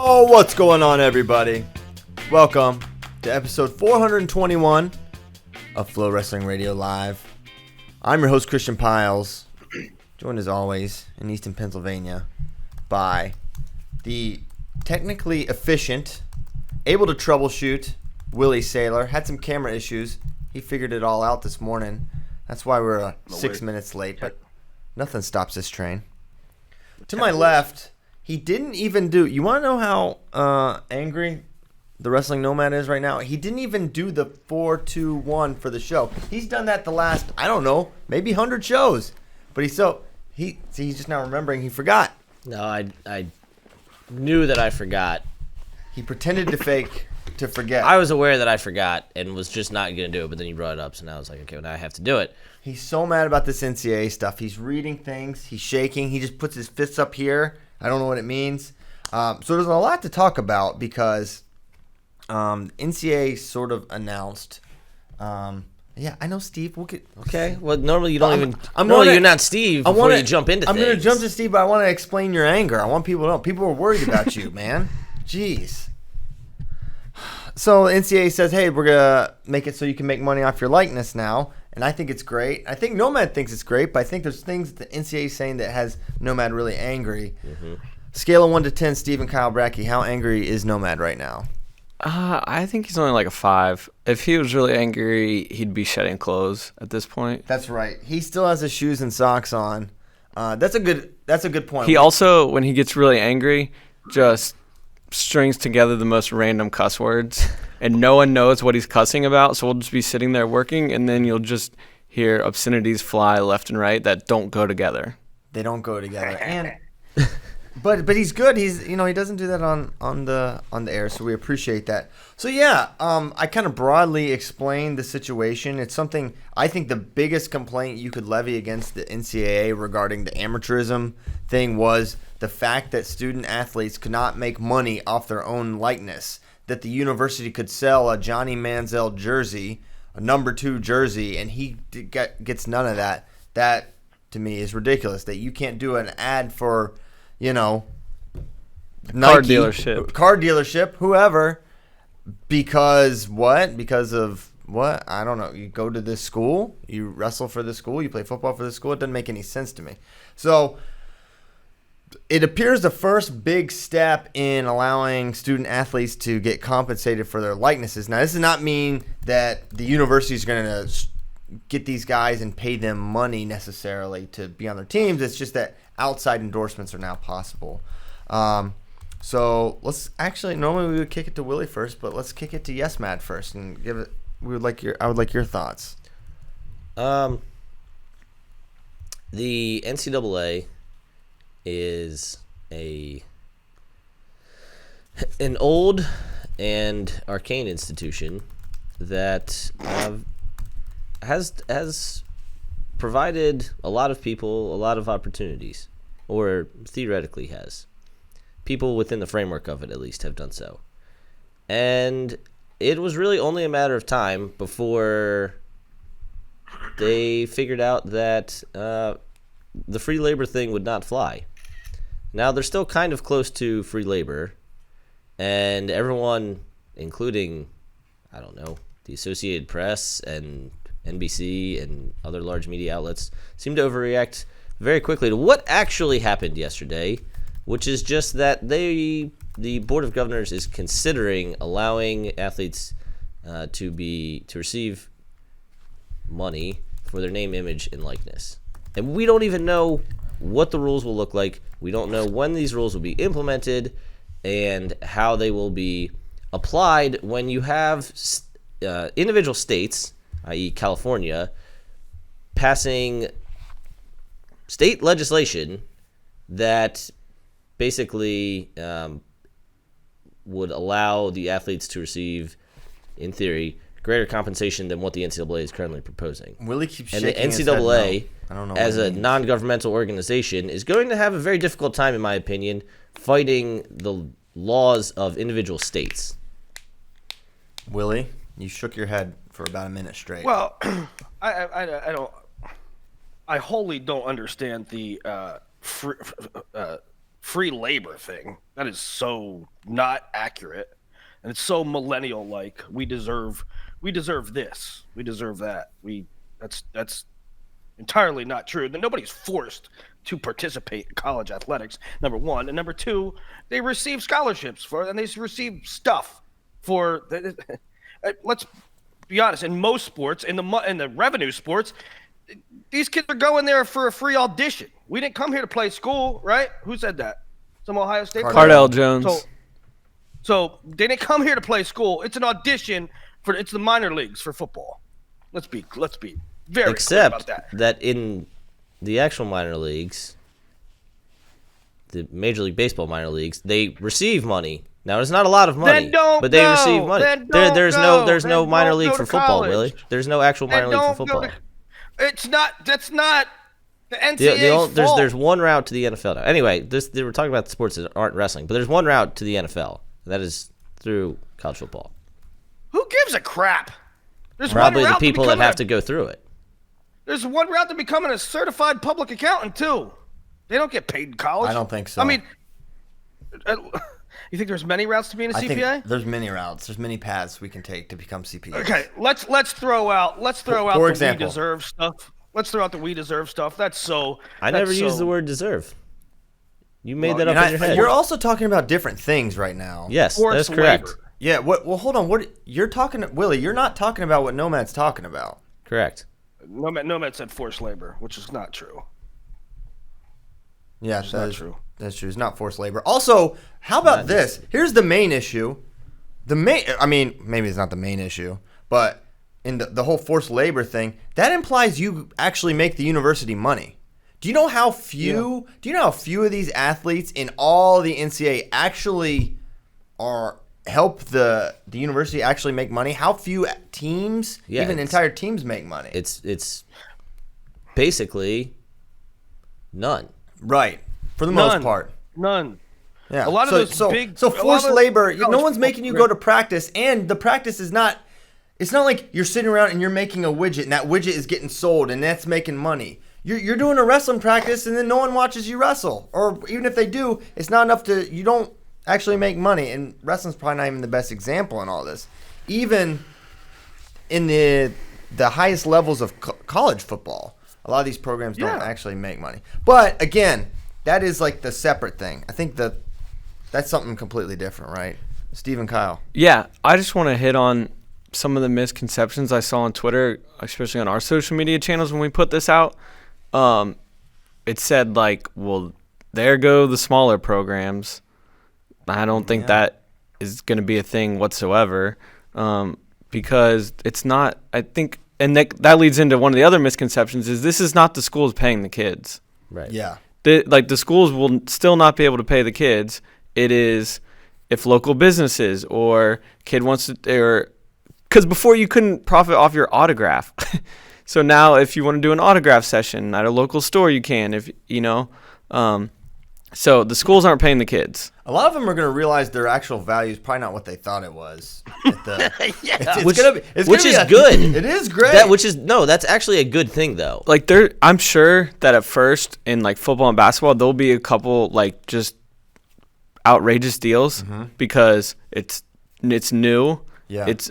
Oh, what's going on, everybody? Welcome to episode 421 of FloWrestling Radio Live. I'm your host, Christian Piles, joined as always in Easton, Pennsylvania by the technically efficient, able to troubleshoot Willie Saylor. Had some camera issues. He figured it all out this morning. That's why we're 6 minutes late, but nothing stops this train. To my left, he didn't even do... You want to know how angry the Wrestling Nomad is right now? He didn't even do the 4-2-1 for the show. He's done that the last, I don't know, maybe 100 shows. But he's just now remembering he forgot. No, I knew that I forgot. He pretended to forget. I was aware that I forgot and was just not going to do it, but then you brought it up, so now I was like, okay, well, now I have to do it. He's so mad about this NCAA stuff. He's reading things. He's shaking. He just puts his fists up here. I don't know what it means. So there's a lot to talk about because NCAA sort of announced. Yeah, I know, Steve. We'll get okay. Well, normally you don't you're not Steve before you jump into things. I'm going to jump to Steve, but I want to explain your anger. I want people to know. People are worried about you, man. Jeez. So NCAA says, hey, we're going to make it so you can make money off your likeness now. And I think it's great. I think Nomad thinks it's great, but I think there's things that the NCAA is saying that has Nomad really angry. Mm-hmm. Scale of 1 to 10, Steve and Kyle Brackey, how angry is Nomad right now? I think he's only like a 5. If he was really angry, he'd be shedding clothes at this point. That's right. He still has his shoes and socks on. That's a good point. He also, when he gets really angry, just strings together the most random cuss words, and no one knows what he's cussing about, so we'll just be sitting there working, and then you'll just hear obscenities fly left and right that don't go together. They don't go together. And but he's good. He doesn't do that on the air, so we appreciate that. So yeah, I kind of broadly explained the situation. It's something I think the biggest complaint you could levy against the NCAA regarding the amateurism thing was the fact that student athletes could not make money off their own likeness, that the university could sell a Johnny Manziel jersey, a number 2 jersey, and he gets none of that. That, to me, is ridiculous, that you can't do an ad for, Nike, car dealership, whoever, because what? Because of what? I don't know. You go to this school, you wrestle for this school, you play football for this school. It doesn't make any sense to me. So it appears the first big step in allowing student athletes to get compensated for their likenesses. Now, this does not mean that the university is going to get these guys and pay them money necessarily to be on their teams. It's just that outside endorsements are now possible. So let's actually, normally we would kick it to Willie first, but let's kick it to Yes Matt first and give it. I would like your thoughts. The NCAA is an old and arcane institution that has provided a lot of people a lot of opportunities, or theoretically has. People within the framework of it, at least, have done so. And it was really only a matter of time before they figured out that the free labor thing would not fly. Now, they're still kind of close to free labor, and everyone, including, I don't know, the Associated Press and NBC and other large media outlets, seem to overreact very quickly to what actually happened yesterday, which is just that the Board of Governors is considering allowing athletes to receive money for their name, image, and likeness. And we don't even know what the rules will look like. We don't know when these rules will be implemented and how they will be applied when you have individual states, i.e. California, passing state legislation that basically would allow the athletes to receive, in theory, greater compensation than what the NCAA is currently proposing. Willie keeps shaking his head no. And the NCAA, I don't know as a non-governmental organization, is going to have a very difficult time, in my opinion, fighting the laws of individual states. Willie, you shook your head for about a minute straight. Well, I don't. I wholly don't understand the free labor thing. That is so not accurate, and it's so millennial-like. We deserve this. We deserve that. That's entirely not true. That nobody's forced to participate in college athletics. Number one, and number two, they receive scholarships and they receive stuff for. Let's be honest. In most sports, in the revenue sports, these kids are going there for a free audition. We didn't come here to play school, right? Who said that? Some Ohio State player? Cardell Jones. So they didn't come here to play school. It's an audition it's the minor leagues for football. Let's be very clear about that. Except that in the actual minor leagues, the Major League Baseball minor leagues, they receive money. Now it's not a lot of money, but they receive money. There's no minor league for football, Willie. There's no actual minor league for football. That's not the NCAA's fault. There's one route to the NFL now. Anyway, they were talking about the sports that aren't wrestling, but there's one route to the NFL. And that is through college football. Who gives a crap? There's Probably one the route people that have to go through it. There's one route to becoming a certified public accountant, too. They don't get paid in college. I don't think so. I mean, you think there's many routes to being a CPA? I think there's many routes. There's many paths we can take to become CPAs. Okay, let's throw out For example, we deserve stuff. Let's throw out the we deserve stuff. I never used the word deserve. You made that up in your head. You're also talking about different things right now. Yes, that's correct. Labor. Yeah. Well, hold on. What you're talking, Willie? You're not talking about what Nomad's talking about. Correct. Nomad said forced labor, which is not true. Yeah, that's not true. That's true. It's not forced labor. Also, how about this? Here's the main issue. I mean, maybe it's not the main issue, but in the whole forced labor thing, that implies you actually make the university money. Do you know how few? Yeah. Do you know how few of these athletes in all the NCAA actually help the university actually make money? How few teams, even entire teams, make money? It's basically none. Right, for the most part. None. Yeah. A lot of those big. So forced labor. No one's making you go to practice, and the practice is not. It's not like you're sitting around and you're making a widget, and that widget is getting sold, and that's making money. You're doing a wrestling practice, and then no one watches you wrestle, or even if they do, it's not enough to. You don't actually make money, and wrestling's probably not even the best example in all this. Even in the highest levels of college football, a lot of these programs don't actually make money. But again, that is like the separate thing. I think that's something completely different, right? Steve and Kyle. Yeah, I just want to hit on some of the misconceptions I saw on Twitter, especially on our social media channels when we put this out. It said like, well, there go the smaller programs. I don't think that is going to be a thing whatsoever, because it's not. I think, and that leads into one of the other misconceptions: is this is not the schools paying the kids. Right. Yeah. The schools will still not be able to pay the kids. It is if local businesses or kid wants to, or because before you couldn't profit off your autograph. So now if you want to do an autograph session at a local store, you can. If you know. So the schools aren't paying the kids. A lot of them are going to realize their actual value is probably not what they thought it was. Which is good. It is great. That's actually a good thing though. Like I'm sure that at first in like football and basketball, there'll be a couple like just outrageous deals because it's new. Yeah. It's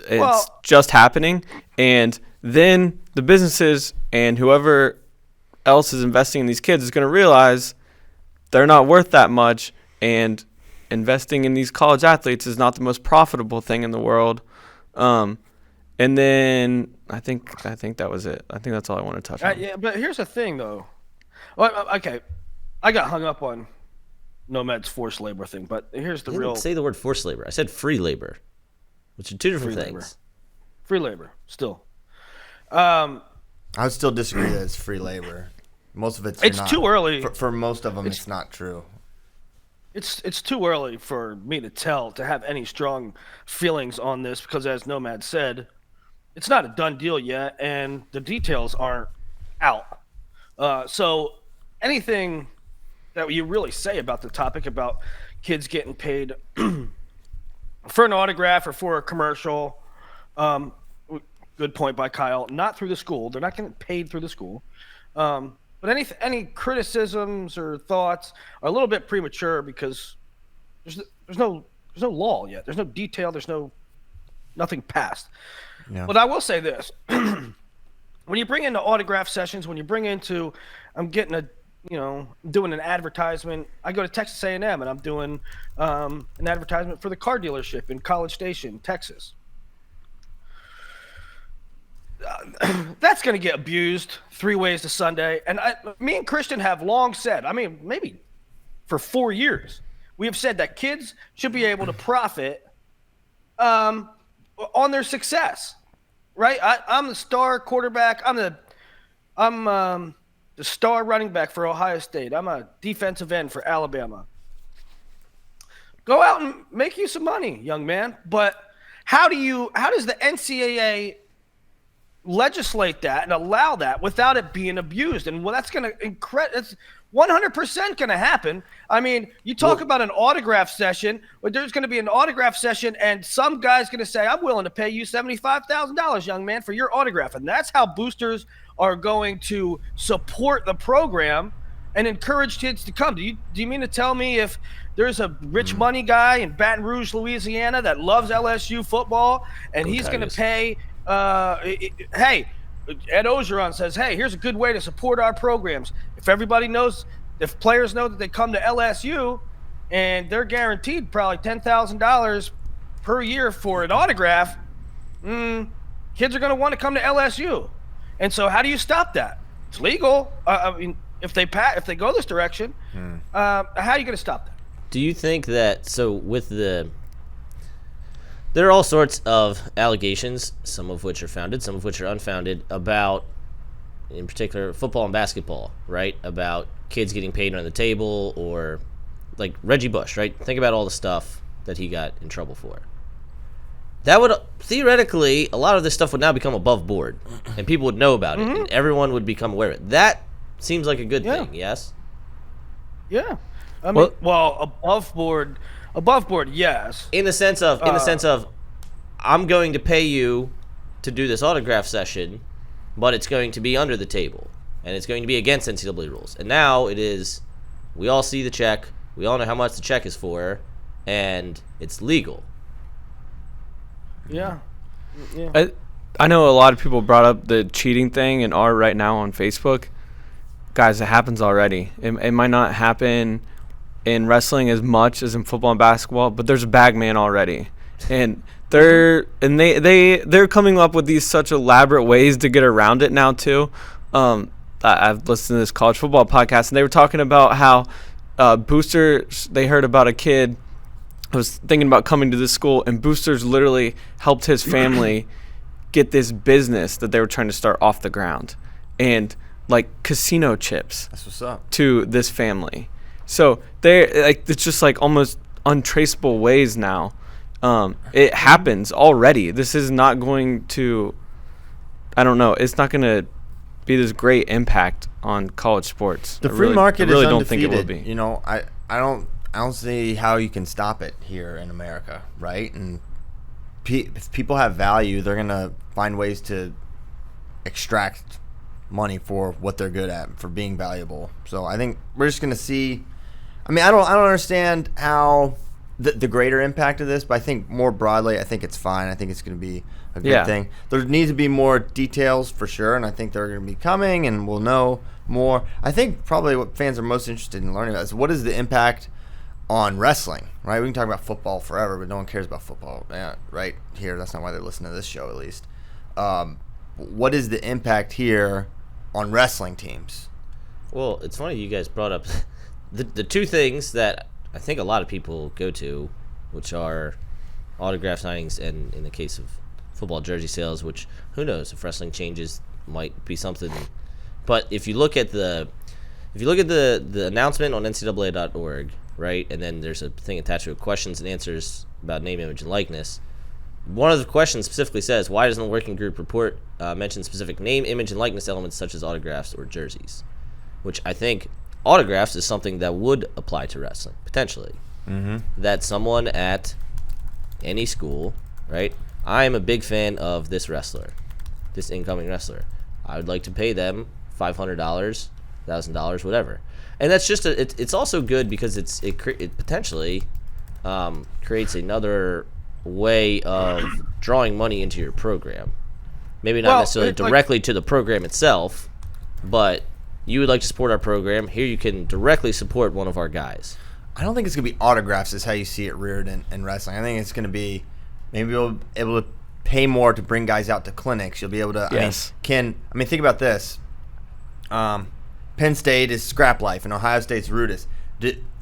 just happening, and then the businesses and whoever else is investing in these kids is going to realize they're not worth that much, and investing in these college athletes is not the most profitable thing in the world. And then I think that was it. I think that's all I want to touch on. Yeah, but here's the thing, though. Well, okay, I got hung up on Nomad's forced labor thing, but here's the real. I didn't say the word forced labor. I said free labor, which are two different things. Labor. Free labor, still. I would still disagree that it's free labor. Most of it's not. Too early. For most of them, it's not true. It's too early for me to have any strong feelings on this because, as Nomad said, it's not a done deal yet, and the details aren't out. So anything that you really say about the topic about kids getting paid for an autograph or for a commercial, good point by Kyle. Not through the school. They're not getting paid through the school. But any criticisms or thoughts are a little bit premature because there's no law yet. There's no detail. There's nothing passed. Yeah. But I will say this: when you bring into autograph sessions, when you bring into, I'm doing an advertisement. I go to Texas A&M and I'm doing an advertisement for the car dealership in College Station, Texas. That's going to get abused 3 ways to Sunday. And me and Christian have long said, maybe for 4 years, we have said that kids should be able to profit on their success, right? I'm the star quarterback. I'm the star running back for Ohio State. I'm a defensive end for Alabama. Go out and make you some money, young man. But how does the NCAA legislate that and allow that without it being abused? And that's going to it's 100% going to happen. You talk about an autograph session, where there's going to be an autograph session and some guy's going to say, I'm willing to pay you $75,000, young man, for your autograph. And that's how boosters are going to support the program and encourage kids to come. Do you mean to tell me if there's a rich money guy in Baton Rouge, Louisiana that loves LSU football and he's going to pay hey, Ed Ogeron says, hey, here's a good way to support our programs. If players know that they come to LSU and they're guaranteed probably $10,000 per year for an autograph, kids are going to want to come to LSU. And so how do you stop that? It's legal. If they go this direction, how are you going to stop that? Do you think that, there are all sorts of allegations, some of which are founded, some of which are unfounded, about, in particular, football and basketball, right? About kids getting paid on the table, or like Reggie Bush, right? Think about all the stuff that he got in trouble for. That would, theoretically, a lot of this stuff would now become above board, and people would know about it, and everyone would become aware of it. That seems like a good thing, yes? Yeah. Above board, yes. In the sense of, I'm going to pay you to do this autograph session, but it's going to be under the table, and it's going to be against NCAA rules. And now it is, we all see the check, we all know how much the check is for, and it's legal. Yeah. I know a lot of people brought up the cheating thing and are right now on Facebook. Guys, it happens already. It might not happen in wrestling as much as in football and basketball, but there's a bag man already, and they're coming up with these such elaborate ways to get around it now too. I've listened to this college football podcast, and they were talking about how boosters, they heard about a kid who was thinking about coming to this school, and boosters literally helped his family get this business that they were trying to start off the ground, and like casino chips. That's what's up. To this family. So it's just like almost untraceable ways now. It happens already. This is not going to, I don't know, it's not going to be this great impact on college sports. The free market is undefeated. Don't think it will be. I don't see how you can stop it here in America, right? And if people have value, they're going to find ways to extract money for what they're good at, for being valuable. So I think we're just going to see. I don't understand how the greater impact of this, but I think more broadly, I think it's fine. I think it's going to be a good thing. There needs to be more details for sure, and I think they're going to be coming, and we'll know more. I think probably what fans are most interested in learning about is what is the impact on wrestling, right? We can talk about football forever, but no one cares about football right here. That's not why they're listening to this show, at least. What is the impact here on wrestling teams? Well, it's funny you guys brought up the two things that I think a lot of people go to, which are autograph signings and, in the case of football, jersey sales, which who knows, if wrestling changes, might be something. But if you look at the announcement on NCAA.org, right, and then there's a thing attached to it, questions and answers about name, image, and likeness. One of the questions specifically says, why doesn't the working group report mention specific name, image, and likeness elements such as autographs or jerseys? Which I think autographs is something that would apply to wrestling, potentially. Mm-hmm. That someone at any school, right, I am a big fan of this wrestler, this incoming wrestler. I would like to pay them $500 $1,000, whatever. And that's just it's also good because it potentially creates another way of drawing money into your program. Maybe not necessarily directly to the program itself, but you would like to support our program. Here you can directly support one of our guys. I don't think it's going to be autographs is how you see it reared in wrestling. I think it's going to be maybe you'll be able to pay more to bring guys out to clinics. You'll be able to Yes. I mean think about this. Penn State is Scrap Life and Ohio State's Rudis.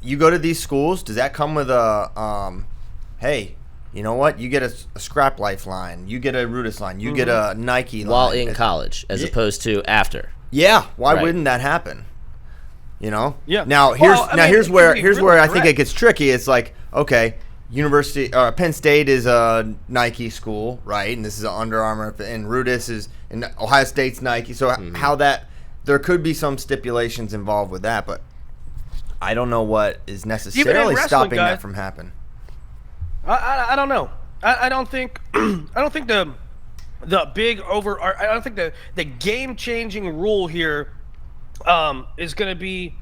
You go to these schools, does that come with a hey, you know what? You get a Scrap Life line, you get a Rudis line, you get a Nike line While in college as opposed to after. Yeah, why Right. wouldn't that happen? You know? Yeah. Now here's where I think it gets tricky. It's like, okay, Penn State is a Nike school, right? And this is an Under Armour, and Rudis is and Ohio State's Nike. So how that there could be some stipulations involved with that, but I don't know what is necessarily stopping that from happening. I don't know. I don't think the big I don't think the game changing rule here is going to be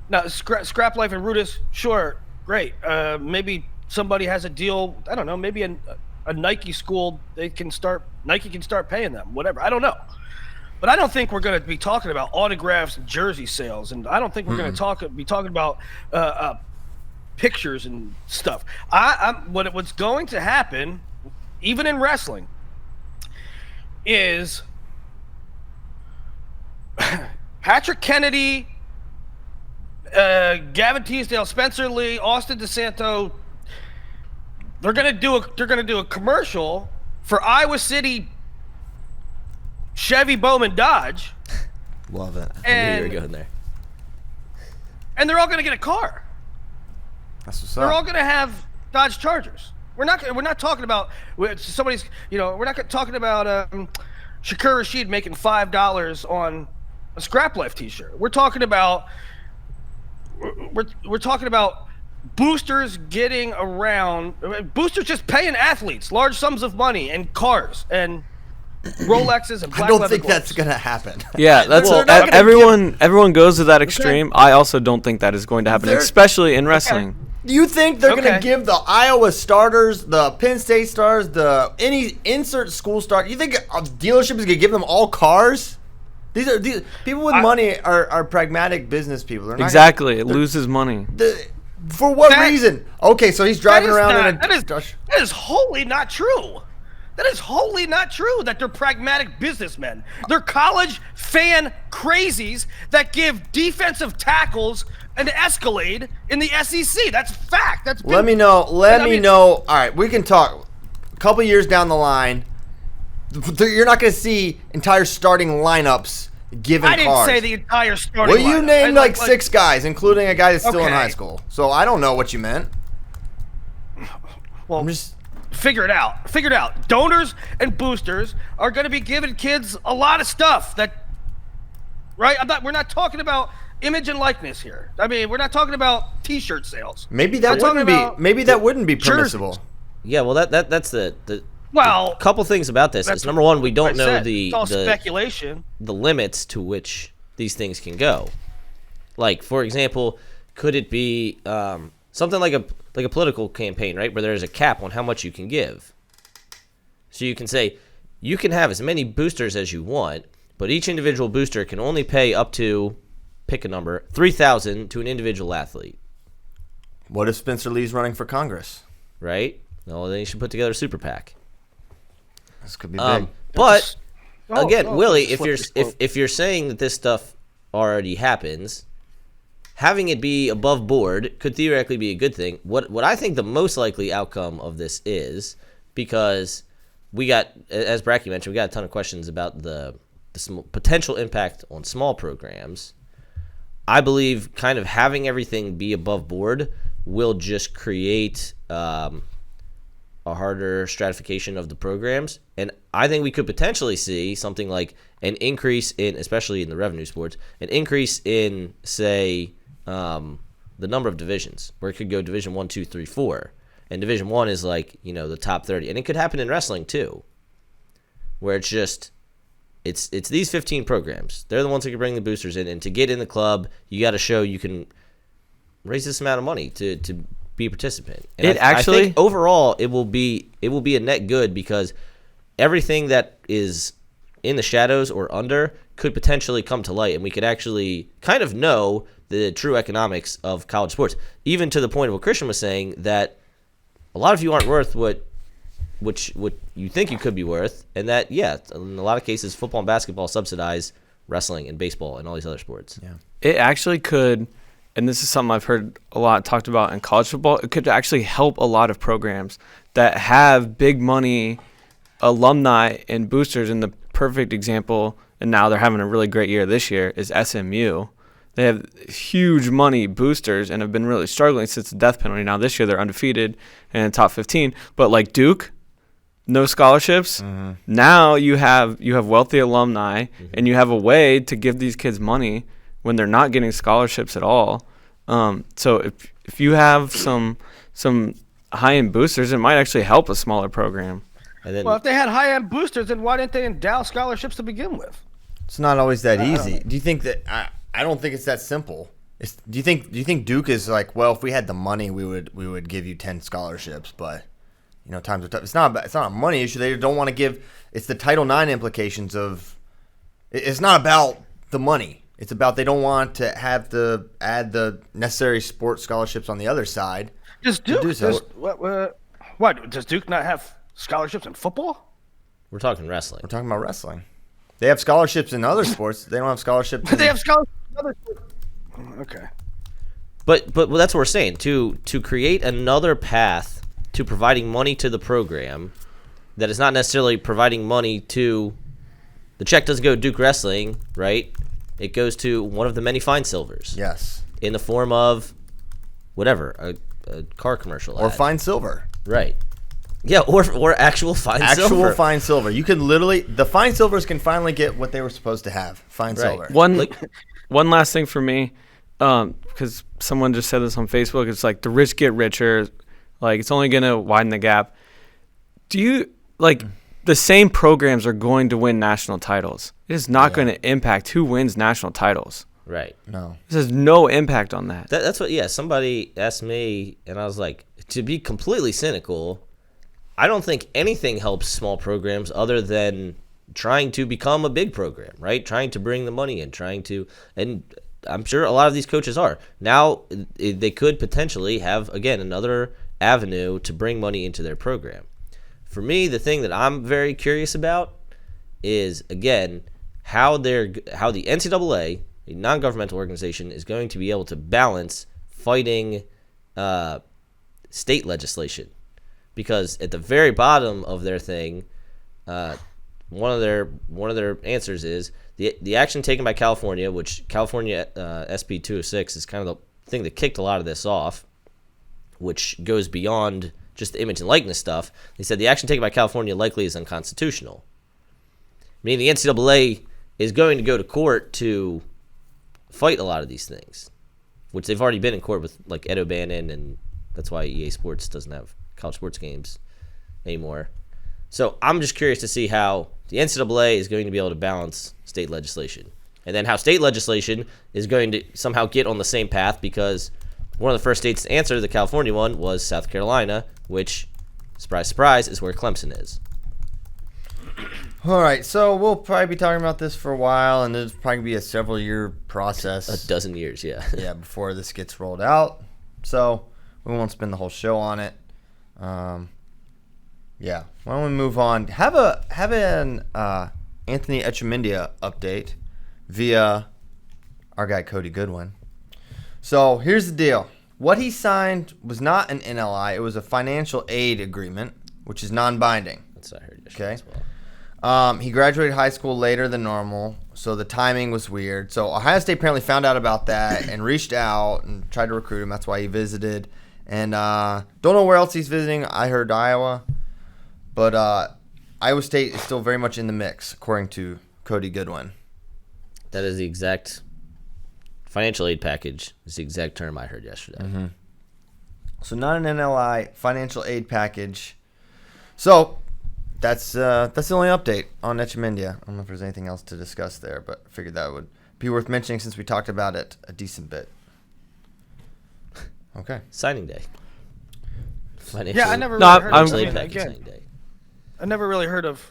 now Scrap Life and Rudis. Sure, great. Maybe somebody has a deal. I don't know. Maybe a Nike school Nike can start paying them. Whatever. I don't know. But I don't think we're going to be talking about autographs and jersey sales, and I don't think we're going to be talking about pictures and stuff. What's going to happen, even in wrestling, is Patrick Kennedy, Gavin Teasdale, Spencer Lee, Austin DeSanto. They're gonna do a commercial for Iowa City Chevy Bowman Dodge. Love it. I knew you were going there. And they're all gonna get a car. That's what's They're all up. gonna have Dodge Chargers. We're not talking about somebody's. We're not talking about Shakur Rashid making $5 on a Scrap Life T-shirt. We're talking about boosters getting around. Boosters just paying athletes large sums of money and cars and Rolexes and black I don't leather think gloves. that's gonna happen. Yeah, that's Well, they're not gonna everyone goes to that extreme. I also don't think that is going to happen, especially in wrestling. Do you think they're Okay. going to give the Iowa starters, the Penn State stars, any insert school star? You think a dealership is going to give them all cars? These people with money are pragmatic business people. They're not Exactly, it loses money. for what That- reason? Okay, so he's driving That is around not- in a. that is wholly not true. That is wholly not true that they're pragmatic businessmen. They're college fan crazies that give defensive tackles an Escalade in the SEC. That's fact. That's Let me know. Let me know. All right, we can talk. A couple years down the line, you're not going to see entire starting lineups given I didn't cars. say the entire starting Well, you lineup. named I- like 6 guys, including a guy that's still in Okay. high school. So I don't know what you meant. Well, I'm just. figure it out. Figure it out. Donors and boosters are going to be giving kids a lot of stuff that, right? We're not talking about image and likeness here. I mean, we're not talking about T-shirt sales. Maybe that We're talking wouldn't be. about Maybe that wouldn't be jerseys. permissible. Yeah, well, that's the Well, couple things about this. that's Is number one, we what don't I know said. the It's all speculation. the limits to which these things can go. Like, for example, could it be something like a political campaign, right, where there's a cap on how much you can give? So you can say you can have as many boosters as you want, but each individual booster can only pay up to, pick a number, $3,000 to an individual athlete, What if Spencer Lee's running for Congress? right? Well, then you should put together a super PAC. This could be big. But Oh, again, oh, Willie, slip if this you're quote. if you're saying that this stuff already happens, having it be above board could theoretically be a good thing. What I think the most likely outcome of this is, because we got, as Bracky mentioned, we got a ton of questions about the potential impact on small programs. I believe kind of having everything be above board will just create a harder stratification of the programs. And I think we could potentially see something like an increase in, especially in the revenue sports, an increase in, say, the number of divisions, where it could go Division 1, 2, 3, 4. And Division 1 is like, the top 30. And it could happen in wrestling too, where it's just It's these 15 programs. They're the ones who can bring the boosters in, and to get in the club, you got to show you can raise this amount of money to be a participant. And I think overall it will be a net good, because everything that is in the shadows or under could potentially come to light, and we could actually kind of know the true economics of college sports, even to the point of what Christian was saying, that a lot of you aren't worth what you think you could be worth, and that, yeah, in a lot of cases, football and basketball subsidize wrestling and baseball and all these other sports. Yeah. It actually could, and this is something I've heard a lot talked about in college football, it could actually help a lot of programs that have big money alumni and boosters. And the perfect example, and now they're having a really great year this year, is SMU. They have huge money boosters and have been really struggling since the death penalty. Now this year they're undefeated and in top 15. But like Duke, no scholarships. Mm-hmm. Now you have wealthy alumni, and you have a way to give these kids money when they're not getting scholarships at all. So if you have some high-end boosters, it might actually help a smaller program. And then, well, if they had high-end boosters, then why didn't they endow scholarships to begin with? It's not always that easy. Do you think that I don't think it's that simple. Do you think Duke is like, well, if we had the money, we would give you 10 scholarships, but times are tough. It's not a money issue. They don't want to give. It's the Title IX implications of. It's not about the money. It's about they don't want to have to add the necessary sports scholarships on the other side. Does Duke? What does Duke not have scholarships in football? we're talking wrestling. We're talking about wrestling. They have scholarships in other sports. They don't have scholarships. They have scholarships in other sports. Okay. But that's what we're saying. To create another path to providing money to the program that is not necessarily providing money to the check doesn't go to Duke Wrestling, right? It goes to one of the many fine silvers. Yes. In the form of whatever, a car commercial or ad. fine silver. Right. Yeah, or actual fine silver. Actual fine silver. You can literally the fine silvers can finally get what they were supposed to have. Fine silver. One last thing for me, because someone just said this on Facebook. It's like the rich get richer. Like it's only going to widen the gap. Do you the same programs are going to win national titles? It is not going to impact who wins national titles. Right. No. This has no impact on that. That's what. Yeah. Somebody asked me, and I was like, to be completely cynical, I don't think anything helps small programs other than trying to become a big program, right? Trying to bring the money in, and I'm sure a lot of these coaches are. Now they could potentially have, again, another avenue to bring money into their program. For me, the thing that I'm very curious about is, again, how the NCAA, a non-governmental organization, is going to be able to balance fighting state legislation. Because at the very bottom of their thing, one of their answers is the action taken by California, which California SB 206 is kind of the thing that kicked a lot of this off, which goes beyond just the image and likeness stuff. They said the action taken by California likely is unconstitutional. Meaning the NCAA is going to go to court to fight a lot of these things, which they've already been in court with, like Ed O'Bannon, and that's why EA Sports doesn't have college sports games anymore. So I'm just curious to see how the NCAA is going to be able to balance state legislation, and then how state legislation is going to somehow get on the same path, because one of the first states to answer the California one was South Carolina, which, surprise, surprise, is where Clemson is. All right, so we'll probably be talking about this for a while, and there's probably be a several-year process. A dozen years, yeah. Yeah, before this gets rolled out. So we won't spend the whole show on it. Yeah, why don't we move on? Have an Anthony Echemindia update via our guy Cody Goodwin. So here's the deal. What he signed was not an NLI. It was a financial aid agreement, which is non-binding. That's what I heard yesterday as well. He graduated high school later than normal, so the timing was weird. So Ohio State apparently found out about that and reached out and tried to recruit him. That's why he visited. And don't know where else he's visiting. I heard Iowa. But Iowa State is still very much in the mix, according to Cody Goodwin. That is the exact financial aid package. Is the exact term I heard yesterday. Mm-hmm. So not an NLI, financial aid package. So that's the only update on Etchemendia. I don't know if there's anything else to discuss there, but I figured that would be worth mentioning since we talked about it a decent bit. Okay. Signing day. Yeah, I never No, really heard I'm- of Financial aid it. package Again, signing day. I never really heard of.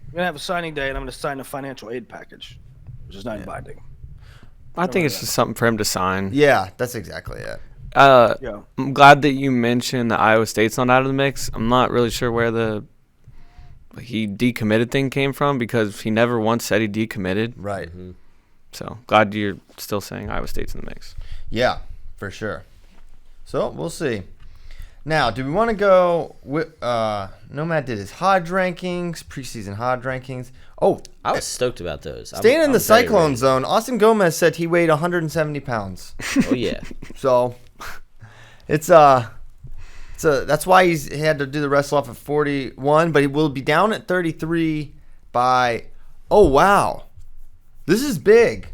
I'm gonna have a signing day, and I'm gonna sign a financial aid package, which is not binding. I think it's just something for him to sign. Yeah, that's exactly it. Yeah. I'm glad that you mentioned that Iowa State's not out of the mix. I'm not really sure where he decommitted thing came from because he never once said he decommitted. Right. Mm-hmm. So glad you're still saying Iowa State's in the mix. Yeah, for sure. So we'll see. Now, do we want to go with Nomad did his Hodge rankings, preseason Hodge rankings. Oh, I was stoked about those. staying in the I'm very cyclone ready. zone, Austin Gomez said he weighed 170 pounds. Oh yeah. So it's that's why he had to do the wrestle off at 41, but he will be down at 33 by wow. This is big.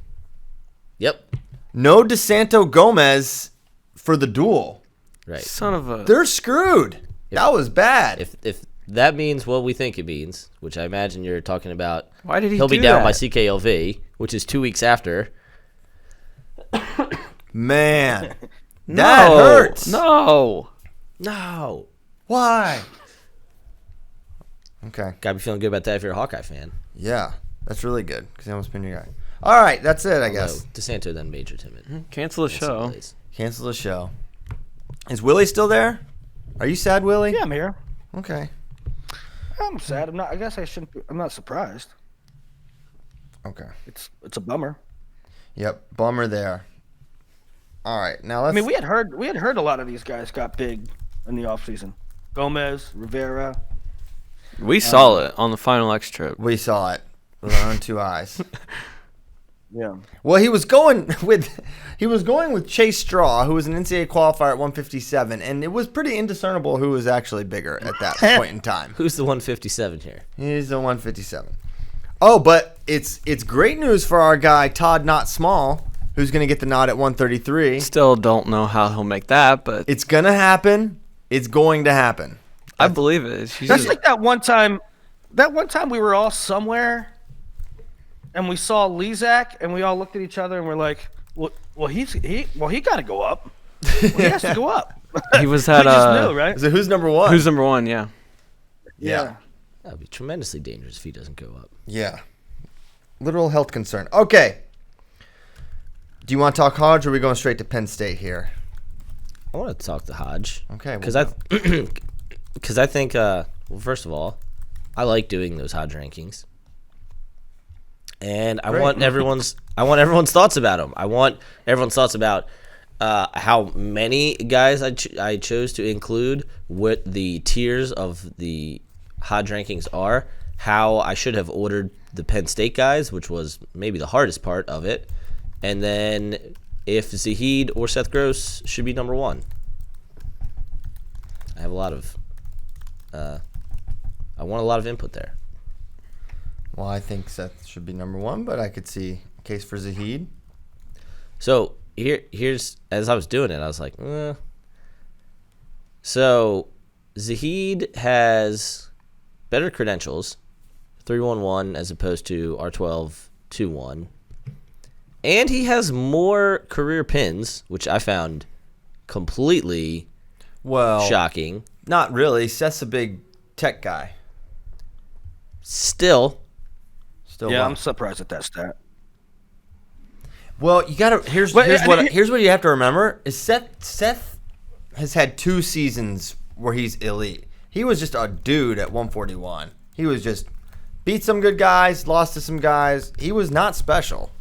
Yep. No DeSanto Gomez for the duel. Right. Son of a. They're screwed. That was bad. If that means what we think it means, which I imagine you're talking about, Why did he he'll do be down that? by CKLV, which is 2 weeks after. Man, that hurts. No. No. Why? Okay. Gotta be feeling good about that if you're a Hawkeye fan. Yeah, that's really good because he almost been your guy. All right, that's it, I guess. Although DeSanto then majored him in. Cancel the show. NCAAs. Cancel the show. Is Willie still there? Are you sad, Willie? Yeah, I'm here. Okay. I'm sad. I'm not. I guess I shouldn't. I'm not surprised. Okay. It's a bummer. Yep. Bummer there. All right. Now let's. I mean, we had heard a lot of these guys got big in the offseason. Gomez, Rivera. We saw it on the Final X trip. We saw it with our own two eyes. Yeah. Well, he was going with Chase Straw, who was an NCAA qualifier at 157, and it was pretty indiscernible who was actually bigger at that point in time. Who's the 157 here? He's the 157. Oh, but it's great news for our guy Todd Not Small, who's going to get the nod at 133. Still don't know how he'll make that, but It's going to happen. It's going to happen. I believe it. He's That's just- like that one time. That one time we were all somewhere, and we saw Lezak, and we all looked at each other, and we're like, "Well, he got to go up. Well, he has to go up." he was We at just knew, right? So who's number one? Who's number one? Yeah. Yeah. That would be tremendously dangerous if he doesn't go up. Yeah. Literal health concern. Okay. Do you want to talk Hodge, or are we going straight to Penn State here? I want to talk to Hodge. Okay. Because I think, well, first of all, I like doing those Hodge rankings, and I want everyone's thoughts about them. I want everyone's thoughts about how many guys I chose to include, what the tiers of the Hodge rankings are, how I should have ordered the Penn State guys, which was maybe the hardest part of it, and then if Zahid or Seth Gross should be number one. I have a lot of I want a lot of input there. Well, I think Seth should be number one, but I could see a case for Zahid. So here's as I was doing it, I was like, So Zahid has better credentials, 311 as opposed to R1221, and he has more career pins, which I found completely shocking. Not really. Seth's a big tech guy. Still, Yeah, what? I'm surprised at that stat. Well, you gotta. Here's what you have to remember is Seth has had 2 seasons where he's elite. He was just a dude at 141. He was just beat some good guys, lost to some guys. He was not special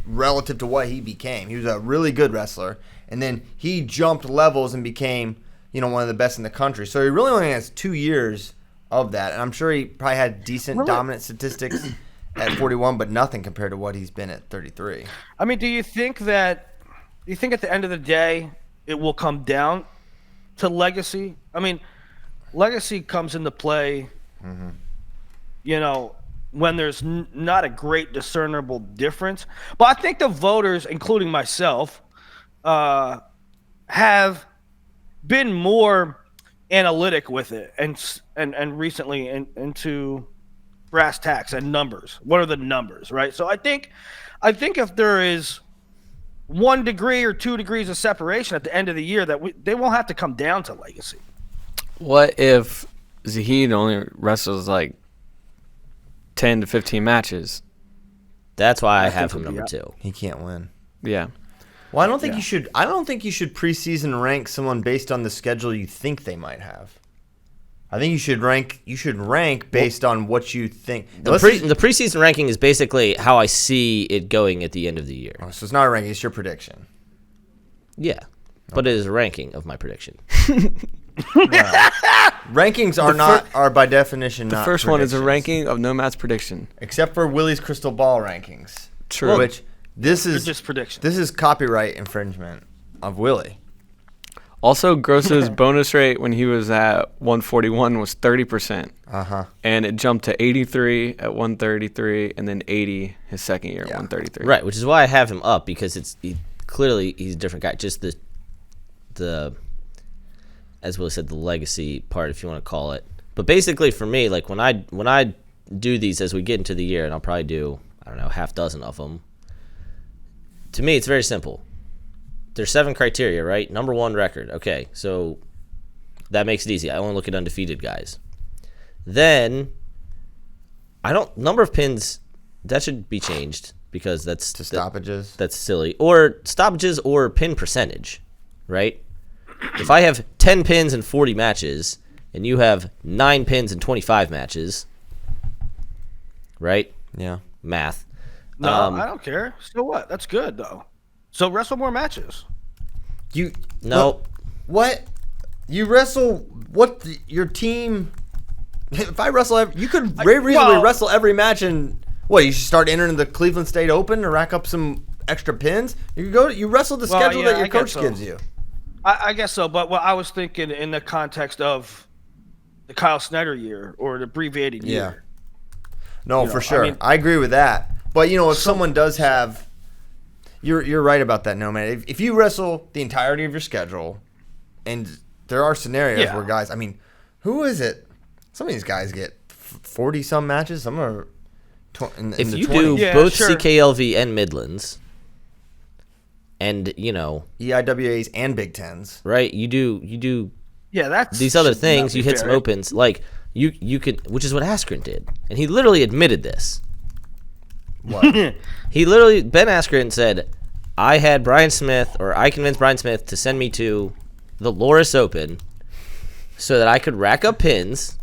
relative to what he became. He was a really good wrestler, and then he jumped levels and became, one of the best in the country. So he really only has 2 years of that, and I'm sure he probably had decent dominant statistics at 41, but nothing compared to what he's been at 33. I mean, do you think at the end of the day it will come down to legacy? I mean, legacy comes into play, when there's not a great discernible difference. But I think the voters, including myself, have been more analytic with it and recently into brass tacks and numbers. What are the numbers, right? So I think if there is 1 degree or 2 degrees of separation at the end of the year, they won't have to come down to legacy. What if Zahid only wrestles like 10 to 15 matches? That's why I have him number 2. He can't win. Yeah. Well, I don't think you should. I don't think you should preseason rank someone based on the schedule you think they might have. I think you should rank. You should rank based on what you think. The preseason ranking is basically how I see it going at the end of the year. Oh, so it's not a ranking; it's your prediction. Yeah, but it is a ranking of my prediction. Rankings are by definition not. The first one is a predictions. ranking of Nomad's prediction. Except for Willie's crystal ball rankings. True. Which this is just predictions. This is copyright infringement of Willie. Also, Gross's bonus rate when he was at 141 was 30%. And it jumped to 83 at 133, and then 80 his second year at 133. Right, which is why I have him up, because clearly he's a different guy. Just the as Willie said, the legacy part, if you want to call it. But basically, for me, like when I do these as we get into the year, and I'll probably do, I don't know, half dozen of them. To me, it's very simple. There's 7 criteria, right? Number 1, record. Okay, so that makes it easy. I only look at undefeated guys. Then number of pins, that should be changed, because that's To stoppages. that's silly. Or stoppages or pin percentage, right? If I have 10 pins in 40 matches and you have 9 pins in 25 matches, right? Yeah. Math. No, I don't care. So what? That's good though. So wrestle more matches. What? You wrestle your team? If I wrestle, you could very reasonably wrestle every match, and what? You should start entering the Cleveland State Open to rack up some extra pins. You wrestle the schedule that your coach gives you. I guess so, but what I was thinking in the context of the Kyle Snyder year or the abbreviated year. No, for sure. I agree with that. But if someone does have, you're right about that, Nomad. If you wrestle the entirety of your schedule, and there are scenarios where guys, who is it? Some of these guys get 40 some matches. Some are if you do both CKLV and Midlands, and EIWAs and Big Tens, right? You do. Yeah, that's these other things. You hit some opens, like you could, which is what Askren did, and he literally admitted this. What? Ben Askren said, I convinced Brian Smith to send me to the Loris Open so that I could rack up pins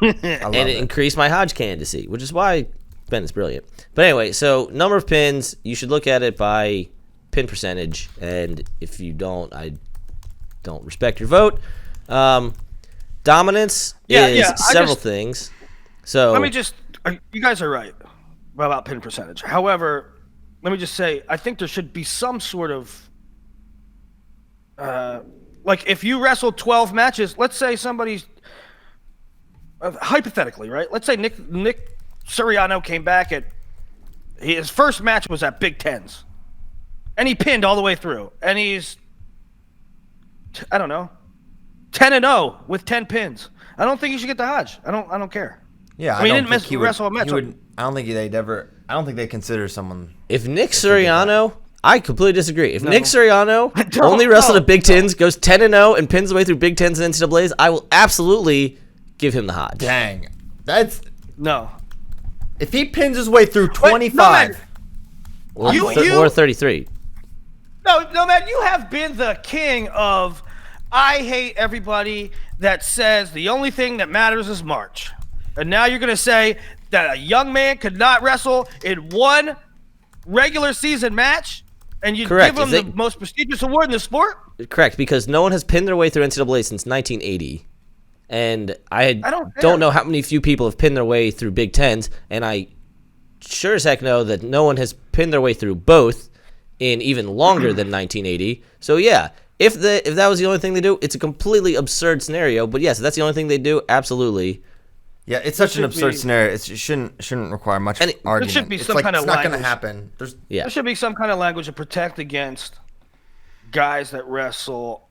and increase my Hodge candidacy, which is why Ben is brilliant. But anyway, so number of pins, you should look at it by pin percentage, and if you don't, I don't respect your vote. Dominance is several things. So let me you guys are right about pin percentage. However, let me just say, I think there should be some sort of like if you wrestle 12 matches, let's say somebody's hypothetically, right? Let's say Nick Suriano came back his first match was at Big Tens, and he pinned all the way through, and he's 10-0 with 10 pins. I don't think he should get the Hodge. I don't care. Yeah, he didn't wrestle a match. I don't think they consider someone. If Nick Suriano, I completely disagree. If Nick Suriano only wrestled at Big Tens, goes 10-0, and pins the way through Big Tens and NCAAs, I will absolutely give him the Hodge. Dang, no. If he pins his way through 25 or 33. No, man, you have been the king of I hate everybody that says the only thing that matters is March. And now you're going to say that a young man could not wrestle in one regular season match, and you give him the most prestigious award in the sport? Correct, because no one has pinned their way through NCAA since 1980. And I don't know how many few people have pinned their way through Big Tens, and I sure as heck know that no one has pinned their way through both in even longer than 1980. So yeah, if that was the only thing they do, it's a completely absurd scenario. But yes, if that's the only thing they do, absolutely. Yeah, it's such an absurd scenario. It shouldn't require much argument. There should be some kind of language. It's not going to happen. There should be some kind of language to protect against guys that wrestle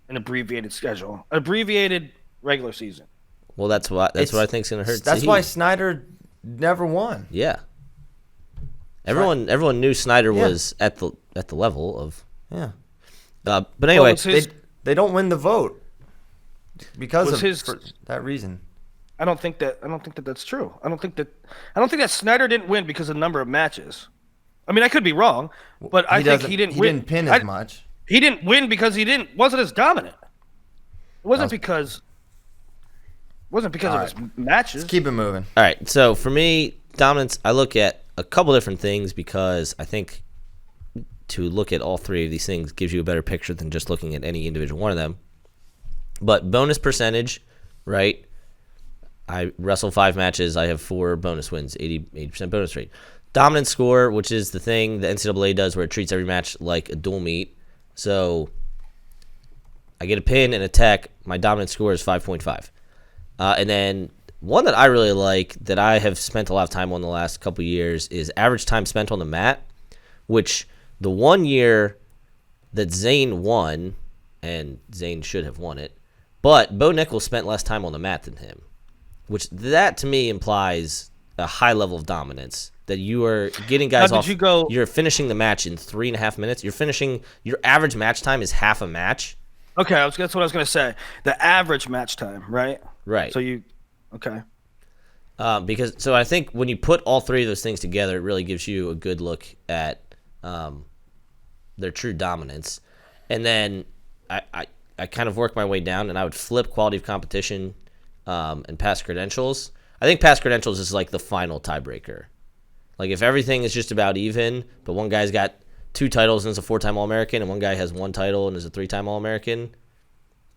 an abbreviated schedule, abbreviated regular season. Well, that's what I think is going to hurt. That's Saheed. why Snyder never won. Yeah. Everyone knew Snyder was at the level of. Yeah. But anyway, they don't win the vote because of for that reason. I don't think that's true. I don't think that Snyder didn't win because of the number of matches. I mean, I could be wrong, but I think he didn't win. He didn't pin as much. He didn't win because he wasn't as dominant. It wasn't because of his matches. Let's keep it moving. all right. So for me, dominance, I look at a couple different things because I think to look at all three of these things gives you a better picture than just looking at any individual one of them. But bonus percentage, right? I wrestle 5 matches. I have 4 bonus wins, 80% bonus rate. Dominance score, which is the thing the NCAA does where it treats every match like a dual meet. So I get a pin and a tech. My dominance score is 5.5. And then one that I really like that I have spent a lot of time on the last couple years is average time spent on the mat, which the one year that Zane won, and Zane should have won it, but Bo Nichols spent less time on the mat than him, which that to me implies a high level of dominance that you are getting guys off. You're finishing the match in 3.5 minutes. Your average match time is half a match. Okay, that's what I was going to say. The average match time, right? Right. So okay. So I think when you put all three of those things together, it really gives you a good look at their true dominance. And then I kind of work my way down, and I would flip quality of competition and past credentials. I think past credentials is like the final tiebreaker. Like if everything is just about even, but one guy's got 2 titles and is a 4-time All-American, and one guy has 1 title and is a 3-time All-American,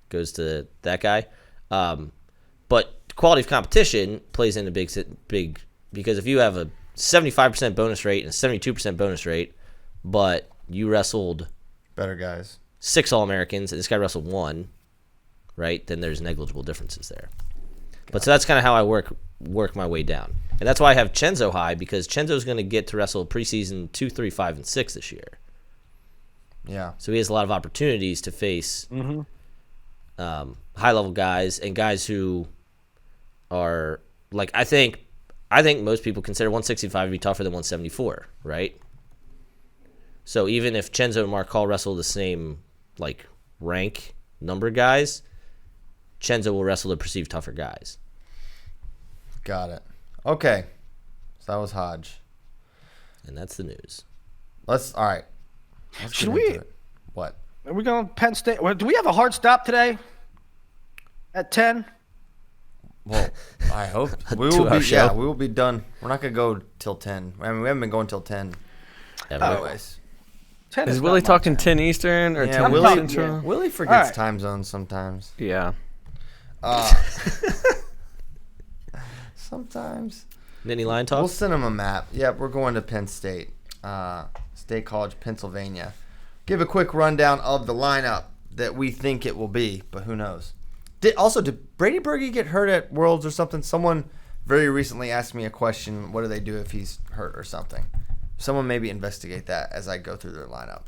goes to that guy. But quality of competition plays into big because if you have a 75% bonus rate and a 72% bonus rate, but you wrestled better guys, 6 All-Americans, and this guy wrestled 1, right? Then there's negligible differences there. But so that's kind of how I work my way down. And that's why I have Chenzo high, because Chenzo's going to get to wrestle preseason 2, 3, 5, and 6 this year. Yeah. So he has a lot of opportunities to face high-level guys and guys who are like I think most people consider 165 to be tougher than 174, right? So even if Chenzo and Mark Hall wrestle the same like rank number guys, Chenzo will wrestle the perceived tougher guys. Got it. Okay. So that was Hodge. And that's the news. All right. Should we? What? Are we going Penn State? Do we have a hard stop today? At 10? Well, I hope we will be done. We're not gonna go till 10. I mean, we haven't been going till 10. Anyways. 10 Is Willie talking 10 Eastern or 10 Central? Yeah. Willie forgets time zones sometimes. Yeah. Sometimes. Any line talk? We'll send him a map. Yep, we're going to Penn State, State College, Pennsylvania. Give a quick rundown of the lineup that we think it will be, but who knows? Did Brady Berge get hurt at Worlds or something? Someone very recently asked me a question. What do they do if he's hurt or something? Someone maybe investigate that as I go through their lineup.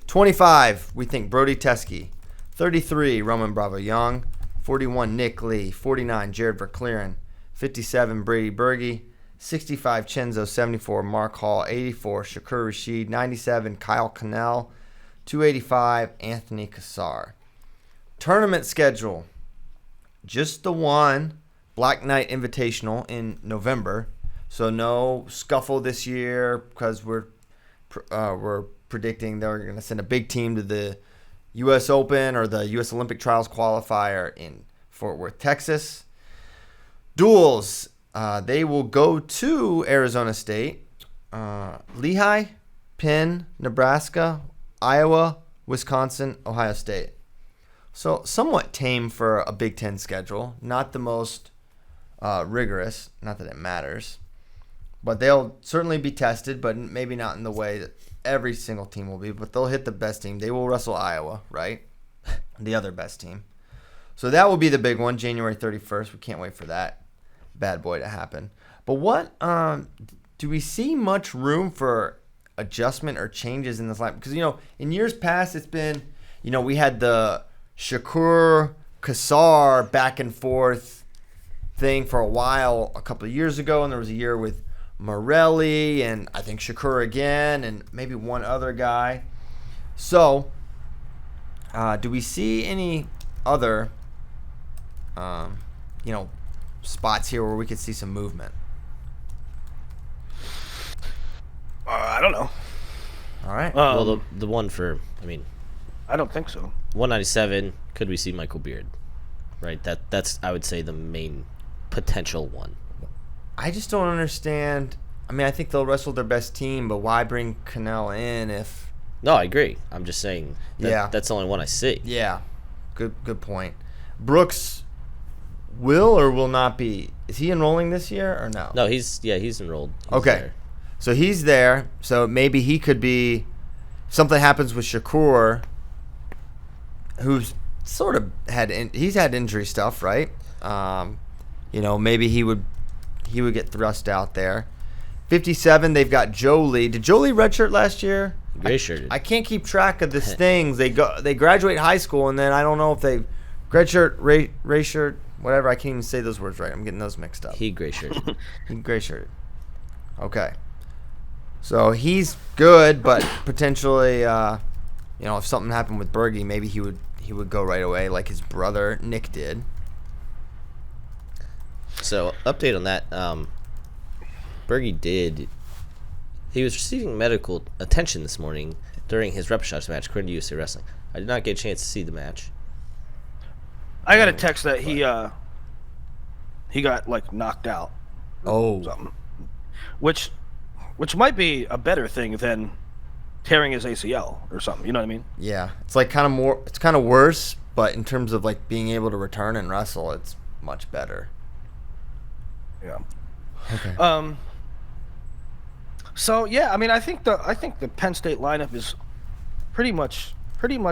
25, we think Brody Teske. 33, Roman Bravo Young. 41, Nick Lee. 49, Jared Verclaren. 57, Brady Berge. 65, Chenzo. 74, Mark Hall. 84, Shakur Rashid. 97, Kyle Cannell. 285, Anthony Cassar. Tournament schedule. Just the one Black Knight Invitational in November. So no scuffle this year because we're predicting they're going to send a big team to the U.S. Open or the U.S. Olympic Trials qualifier in Fort Worth, Texas. Duels. They will go to Arizona State, Lehigh, Penn, Nebraska, Iowa, Wisconsin, Ohio State. So somewhat tame for a Big Ten schedule. Not the most rigorous. Not that it matters. But they'll certainly be tested, but maybe not in the way that every single team will be. But they'll hit the best team. They will wrestle Iowa, right? The other best team. So that will be the big one, January 31st. We can't wait for that bad boy to happen. But what do we see much room for adjustment or changes in this lineup? Because, in years past, it's been, we had the Shakur Kassar back and forth thing for a while a couple of years ago, and there was a year with Morelli and I think Shakur again and maybe one other guy. So, do we see any other, spots here where we could see some movement? I don't know. All right. Well, the one I don't think so. 197, could we see Michael Beard? Right? That's I would say the main potential one. I just don't understand. I mean, I think they'll wrestle their best team, but why bring Cannell in if... No, I agree. I'm just saying that's the only one I see. Yeah. Good point. Brooks will or will not be... Is he enrolling this year or no? No, he's enrolled. He's okay. there. So he's there. So maybe he could be... Something happens with Shakur, who's sort of he's had injury stuff, right? Maybe he would get thrust out there. 57, they've got Jolie. Did Jolie redshirt last year? Gray shirted. I can't keep track of these things. They graduate high school, and then I don't know if they redshirt, ray shirt, whatever. I can't even say those words right. I'm getting those mixed up. He gray shirted. He gray shirted. Okay. So he's good, but potentially, if something happened with Berge, maybe he would go right away, like his brother Nick did. So update on that. Berge he was receiving medical attention this morning during his repechage match, according to USA Wrestling. I did not get a chance to see the match. I got a text that he got like knocked out. Oh, something, which might be a better thing than tearing his ACL or something. You know what I mean? Yeah, it's like it's kind of worse, but in terms of like being able to return and wrestle, it's much better. Yeah. Okay. So yeah, I mean, I think the Penn State lineup is pretty much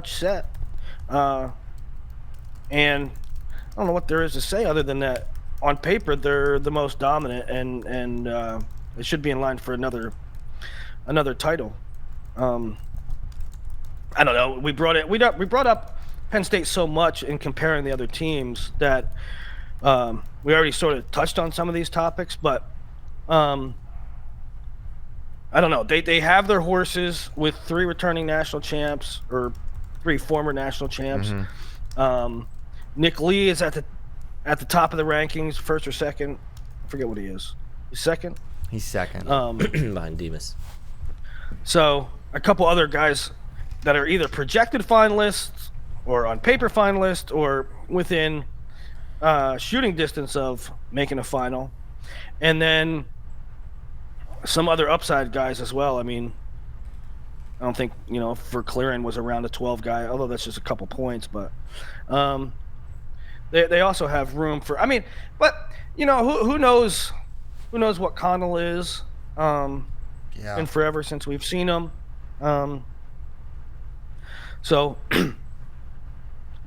set, and I don't know what there is to say other than that. On paper, they're the most dominant, and they should be in line for another title. I don't know. We brought up Penn State so much in comparing the other teams that we already sort of touched on some of these topics, but I don't know. They have their horses with 3 returning national champs or 3 former national champs. Mm-hmm. Nick Lee is at the top of the rankings, first or second. I forget what he is. He's second. He's second. Behind Demas. So a couple other guys that are either projected finalists or on paper finalists or within shooting distance of making a final, and then some other upside guys as well. I mean, I don't think for Clearin was around a 12 guy, although that's just a couple points. But they also have room for. I mean, but who knows what Connell is? Yeah. Been forever since we've seen him. So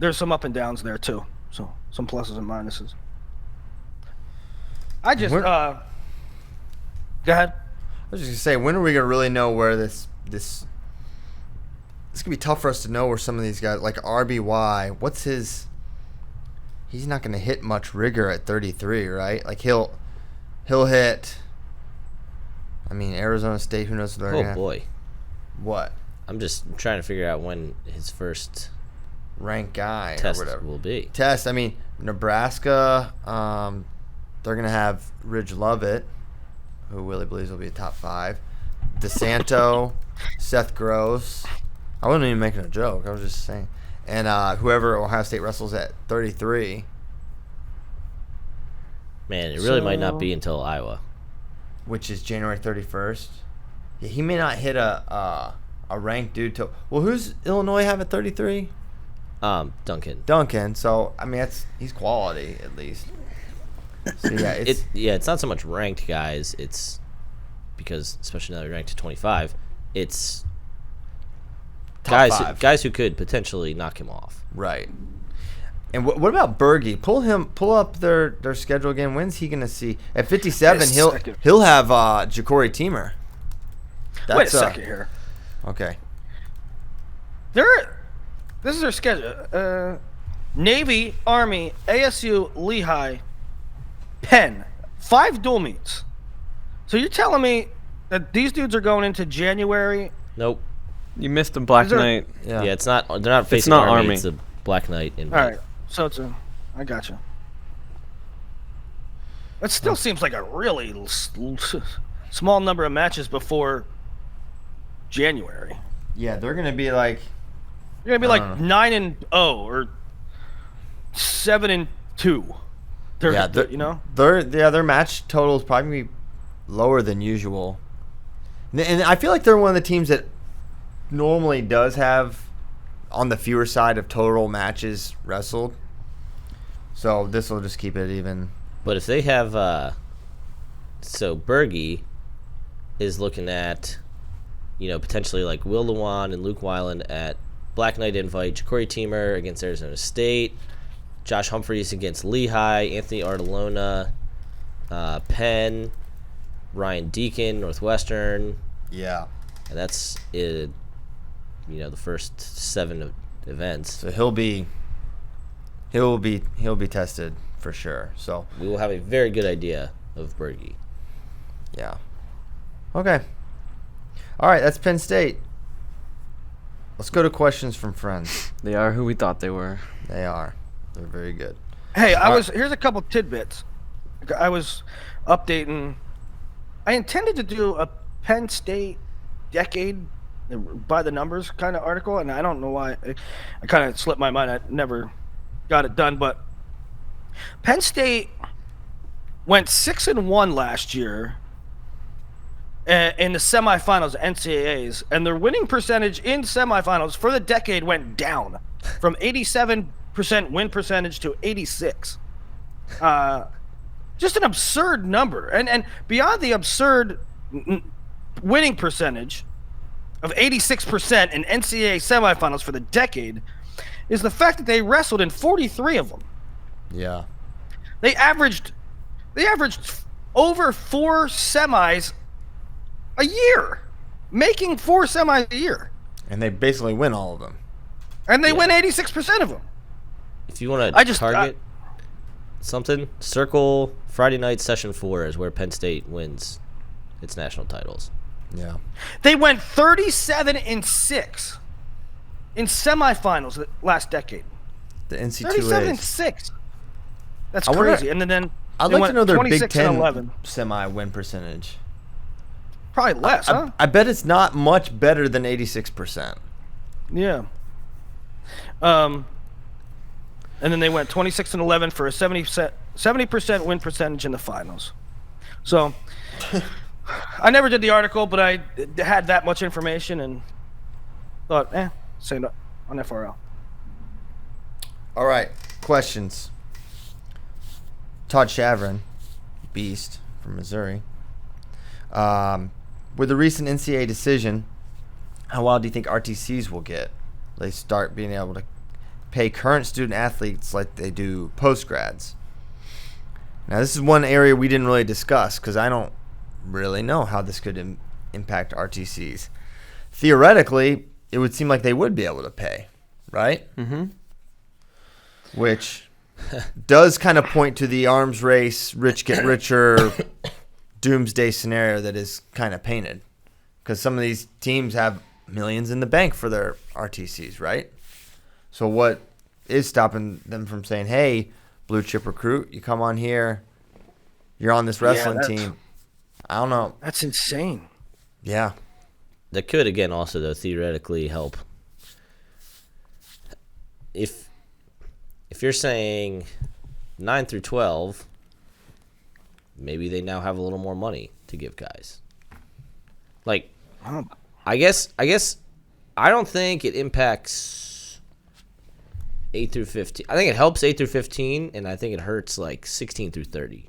there's some up and downs there too. So some pluses and minuses. I just go ahead. I was just gonna say, when are we gonna really know where this gonna be tough for us to know where some of these guys, like RBY, he's not gonna hit much rigor at 33, right? Like he'll hit. I mean, Arizona State, who knows what they're gonna have. Boy. What? I'm just trying to figure out when his first ranked guy test or whatever will be. I mean, Nebraska, they're going to have Ridge Lovett, who Willie believes will be a top 5. DeSanto, Seth Gross. I wasn't even making a joke. I was just saying. And whoever Ohio State wrestles at 33. Man, it really might not be until Iowa. Which is January 31st. Yeah, he may not hit a ranked dude till. Well, who's Illinois have at 33? Duncan. So I mean, he's quality at least. So yeah, it's not so much ranked guys. It's because especially now they're ranked to 25. It's guys who could potentially knock him off. Right. And what about Berge? Pull up their schedule again. When's he gonna see? At 57, he'll have Ja'Cory Teamer. Wait a second here. Okay. They're This is their schedule. Navy, Army, ASU, Lehigh, Penn. 5 dual meets. So you're telling me that these dudes are going into January? Nope. You missed the Black Knight. Yeah, it's not. They're not facing Army. It's a Black Knight invite. All right. So it's a. I gotcha. That still seems like a really small number of matches before January. Yeah, they're gonna be like. You're gonna be like 9-0 or 7-2. Their match total is probably lower than usual, and I feel like they're one of the teams that normally does have on the fewer side of total matches wrestled. So this will just keep it even. But if they have, so Berge is looking at, potentially like Will Lewan and Luke Weiland at Black Knight invite, Ja'Cory Teamer against Arizona State, Josh Humphreys against Lehigh, Anthony Artelona, Penn, Ryan Deacon, Northwestern. Yeah. And that's it. The first 7 events. So he'll be tested for sure. So we will have a very good idea of Berge. Yeah. Okay. All right, that's Penn State. Let's go to questions from friends. They are who we thought they were. They are. They're very good. Hey, here's a couple tidbits. I was updating. I intended to do a Penn State decade by the numbers kind of article, and I don't know why. I kind of slipped my mind. I never got it done, but Penn State went 6-1 last year in the semifinals of NCAAs, and their winning percentage in semifinals for the decade went down from 87% win percentage to 86. Just an absurd number, and beyond the absurd winning percentage of 86% in NCAA semifinals for the decade is the fact that they wrestled in 43 of them. Yeah. They averaged over 4 semis a year, making 4 semis a year. And they basically win all of them. And they win 86% of them. If you want to target something, circle Friday night session 4 is where Penn State wins its national titles. Yeah. They went 37-6 in semifinals last decade. The NC2As. 37-6. That's crazy. And then I'd like to know their Big Ten 11. semi-win percentage. Probably less, huh? I bet it's not much better than 86%. Yeah. And then they went 26-11 for a 70% win percentage in the finals. So I never did the article, but I had that much information and thought, say no on FRL. All right, questions. Todd Shavrin, beast from Missouri. With the recent NCAA decision, how wild do you think RTCs will get? They start being able to pay current student athletes like they do post-grads. Now, this is one area we didn't really discuss because I don't really know how this could impact RTCs. Theoretically, it would seem like they would be able to pay, right? Mm-hmm. Which does kind of point to the arms race, rich get richer, doomsday scenario that is kind of painted. Because some of these teams have millions in the bank for their RTCs, right? So what is stopping them from saying, hey, blue chip recruit, you come on here, you're on this wrestling team. I don't know. That's insane. Yeah. That could, again, also, though, theoretically help. If you're saying 9 through 12, maybe they now have a little more money to give guys. Like, I guess I don't think it impacts 8 through 15. I think it helps 8 through 15, and I think it hurts like 16 through 30,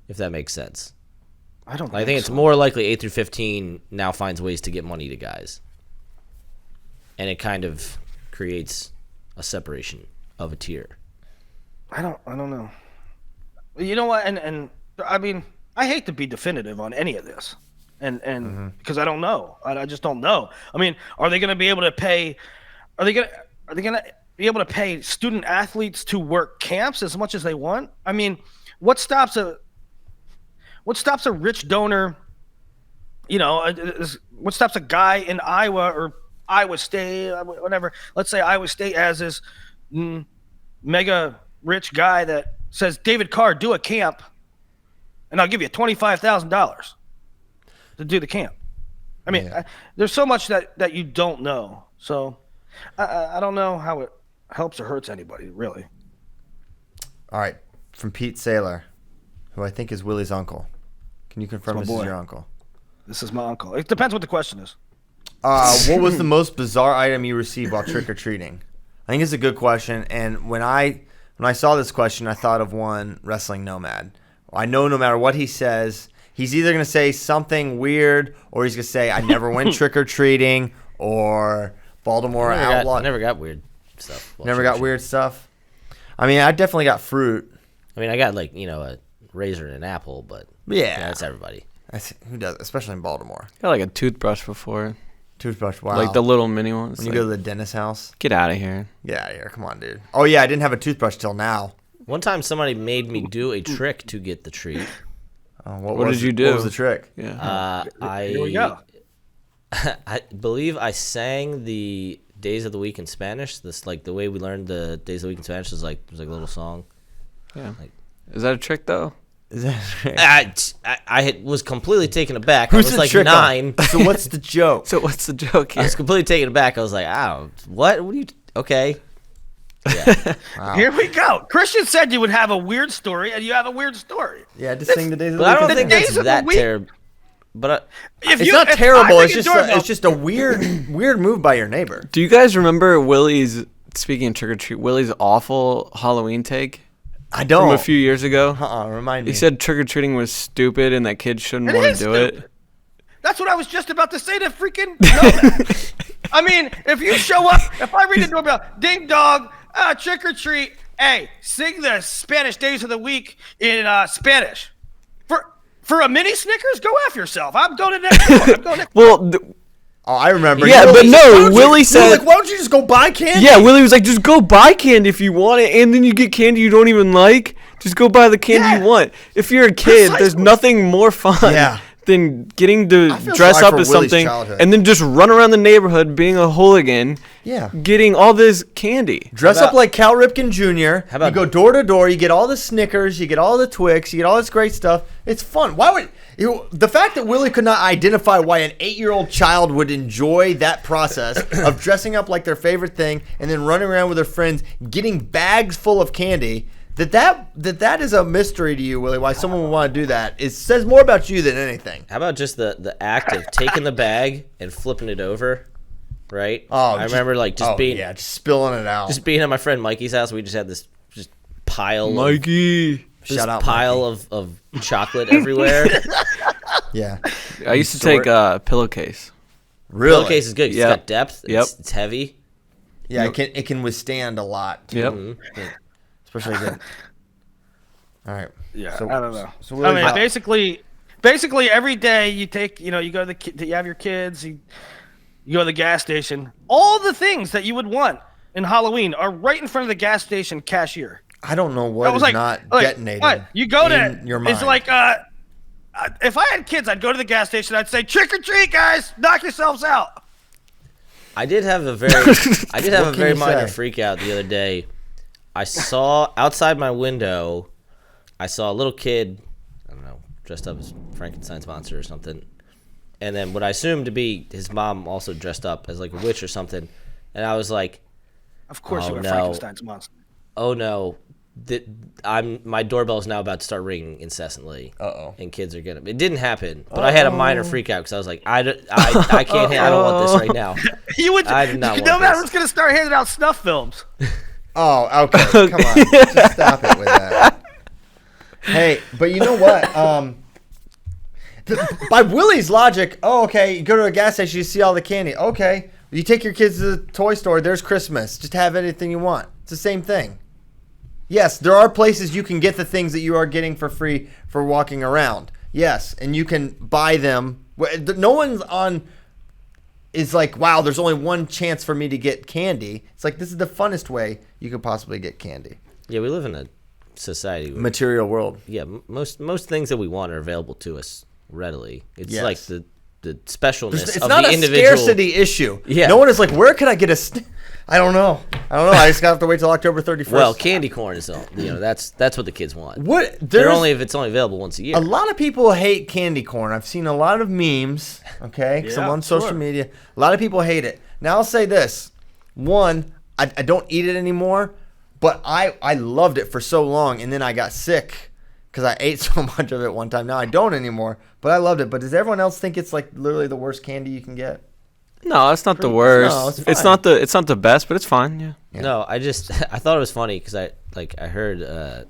if that makes sense. I think it's more likely 8 through 15 now finds ways to get money to guys, and it kind of creates a separation of a tier. I don't know. You know what? And I mean, I hate to be definitive on any of this, and because I don't know. I just don't know. I mean, are they going to be able to pay Are they gonna be able to pay student athletes to work camps as much as they want? I mean, what stops a rich donor? What stops a guy in Iowa or Iowa State, whatever? Let's say Iowa State has this mega rich guy that says, David Carr, do a camp, and I'll give you $25,000 to do the camp. I mean, there's so much that you don't know. So I don't know how it helps or hurts anybody, really. All right. From Pete Saylor, who I think is Willie's uncle. Can you confirm this is your uncle? This is my uncle. It depends what the question is. What was the most bizarre item you received while trick-or-treating? I think it's a good question. And when I saw this question, I thought of one wrestling nomad. I know no matter what he says, he's either going to say something weird or he's going to say, I never went trick-or-treating or Baltimore outlaw. I never got weird stuff. Never got weird stuff? I mean, I definitely got fruit. I mean, I got a raisin and an apple, but that's everybody. Who does, especially in Baltimore. Got like a toothbrush before. Toothbrush, wow. Like the little mini ones. When you go to the dentist's house. Get out of here. Get out of here. Come on, dude. Oh, yeah, I didn't have a toothbrush till now. One time somebody made me do a trick to get the treat. What did you do? What was the trick? Yeah. Here we go. I believe I sang the Days of the Week in Spanish. This the way we learned the Days of the Week in Spanish was like a little song. Yeah. Is that a trick though? Is that a trick? I was completely taken aback. Who's I was the like trick 9. So what's the joke? So what's the joke here? I was completely taken aback. I was like, what? What are you? Okay. Yeah. Wow. Here we go. Christian said you would have a weird story, and you have a weird story. Yeah, just sing the Days of the But Week. I don't in think Spanish. that's that terrible. But It's not terrible. It's just a weird move by your neighbor. Do you guys remember Willie's, speaking of trick or treat, Willie's awful Halloween take? I don't. From a few years ago? Remind me. He said trick or treating was stupid and that kids shouldn't want to do it. That's what I was just about to say to freaking Nomad. I mean, if you show up, if I ring the doorbell, ding dong, trick or treat, hey, sing the Spanish Days of the Week in Spanish. For a mini Snickers, go F yourself. I'm going to next door. Well, I remember. Yeah, but no, Willie said, why don't you just go buy candy? Yeah, Willie was like, just go buy candy if you want it, and then you get candy you don't even like. Just go buy the candy you want. If you're a kid, there's nothing more fun than getting to dress up as something and then just run around the neighborhood being a hooligan, getting all this candy. Dress up like Cal Ripken Jr. You go door to door, you get all the Snickers, you get all the Twix, you get all this great stuff. It's fun. Why would the fact that Willie could not identify why an 8-year-old child would enjoy that process of dressing up like their favorite thing and then running around with their friends getting bags full of candy, that is a mystery to you, Willie, why someone would want to do that. It says more about you than anything. How about just the act of taking the bag and flipping it over, right? Oh, I remember just spilling it out. Just being at my friend Mikey's house, we just had this pile of chocolate everywhere. Yeah. I used to take a pillowcase. Really? Pillowcase is good. It's got depth. It's heavy. Yeah, it can withstand a lot. Too. Yep. Yeah. Especially good. All right. Yeah, so, I don't know. So I mean, basically every day you take, you go to you have your kids, you go to the gas station. All the things that you would want in Halloween are right in front of the gas station cashier. I don't know what is not detonating. What? You go to your mind. It's like if I had kids, I'd go to the gas station. I'd say, trick or treat, guys, knock yourselves out. I did have a very minor freak out the other day. I saw outside my window, I saw a little kid, I don't know, dressed up as Frankenstein's monster or something. And then what I assumed to be his mom also dressed up as like a witch or something. And I was like, of course you were Frankenstein's monster. Oh no. My doorbell is now about to start ringing incessantly. And kids are gonna. It didn't happen, but I had a minor freak out because I was like, I can't. I don't want this right now. I did not want no matter this. what's gonna start handing out snuff films. Oh, okay. Come on. Just stop it with that. Hey, but you know what? By Willie's logic, okay, you go to a gas station, you see all the candy. Okay, you take your kids to the toy store, there's Christmas. Just have anything you want. It's the same thing. Yes, there are places you can get the things that you are getting for free for walking around. Yes, and you can buy them. No one's on is like, wow, there's only one chance for me to get candy. It's like, this is the funnest way you could possibly get candy. Yeah, we live in a society where, Material world. yeah, most things that we want are available to us readily. It's Yes. like the specialness It's of not the a individual. scarcity issue. Yeah. No one is like, where could I get a I don't know. I just have to wait till October 31st. Well, candy corn is all, that's what the kids want. what? They're only if it's only available once a year. A lot of people hate candy corn. I've seen a lot of memes, okay? 'Cause I'm Yeah, on social sure. media. A lot of people hate it. Now, I'll say this. One, I don't eat it anymore, but I loved it for so long, and then I got sick because I ate so much of it one time. Now I don't anymore, but I loved it. But does everyone else think it's like literally the worst candy you can get? No, it's not the worst. No, it's it's fine. not the best, but it's fine. Yeah. Yeah. No, I thought it was funny because I heard I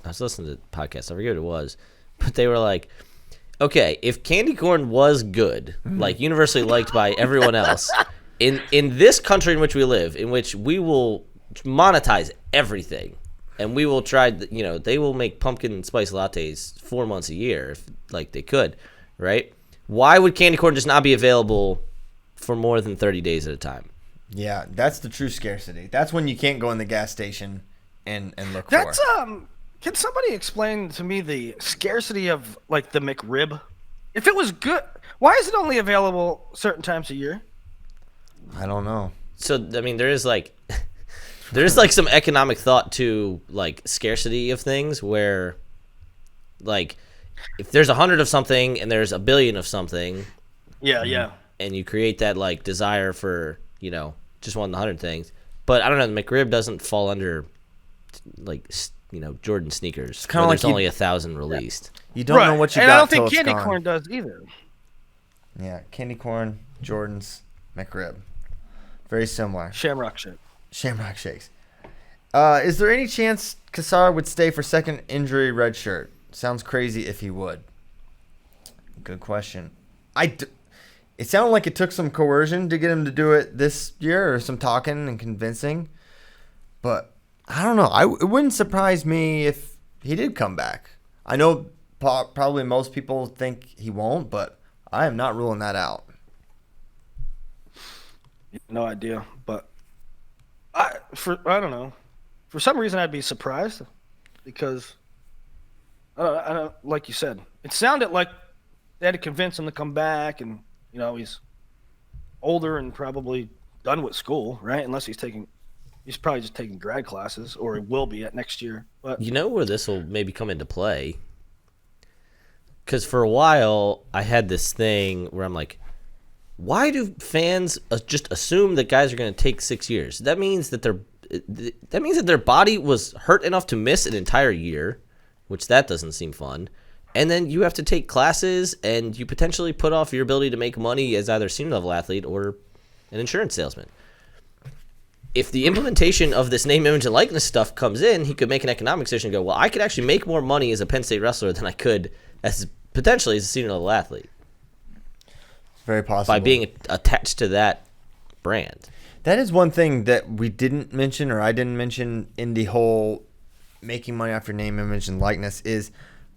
was listening to the podcast. I forget what it was, but they were like, okay, if candy corn was good, like universally liked by everyone else, in this country in which we live, in which we will monetize everything, and we will try, they will make pumpkin spice lattes 4 months a year if like they could, right? Why would candy corn just not be available for more than 30 days at a time? Yeah, that's the true scarcity. That's when you can't go in the gas station and look That's for. Can somebody explain to me the scarcity of like the McRib? If it was good, why is it only available certain times a year? I don't know. So I mean, there is like some economic thought to like scarcity of things, where like if there's 100 of something and there's a billion of something, Yeah. and you create that like desire for just one of the 100 things. But I don't know, the McRib doesn't fall under like Jordan sneakers. kinda Where like there's only 1,000 released. You don't know what you and got I don't till think it's candy gone. corn does either. Yeah, candy corn, Jordan's, McRib. Very similar. Shamrock shit. Shamrock shakes. Is there any chance Kassar would stay for second injury red shirt? Sounds crazy if he would. Good question. It sounded like it took some coercion to get him to do it this year, or some talking and convincing. But I don't know. It wouldn't surprise me if he did come back. I know probably most people think he won't, but I am not ruling that out. No idea, but I don't know. For some reason, I'd be surprised because I don't like you said. It sounded like they had to convince him to come back, and he's older and probably done with school, right? Unless he's probably just taking grad classes, or he will be at next year. But Where this will maybe come into play? Because for a while, I had this thing where I'm like, why do fans just assume that guys are going to take 6 years? That means that their body was hurt enough to miss an entire year, which that doesn't seem fun. And then you have to take classes, and you potentially put off your ability to make money as either a senior level athlete or an insurance salesman. If the implementation of this name, image, and likeness stuff comes in, he could make an economic decision and go, well, I could actually make more money as a Penn State wrestler than I could potentially as a senior level athlete. Very possible. By being attached to that brand. That is one thing that we didn't mention, or I didn't mention in the whole making money off your name, image, and likeness, is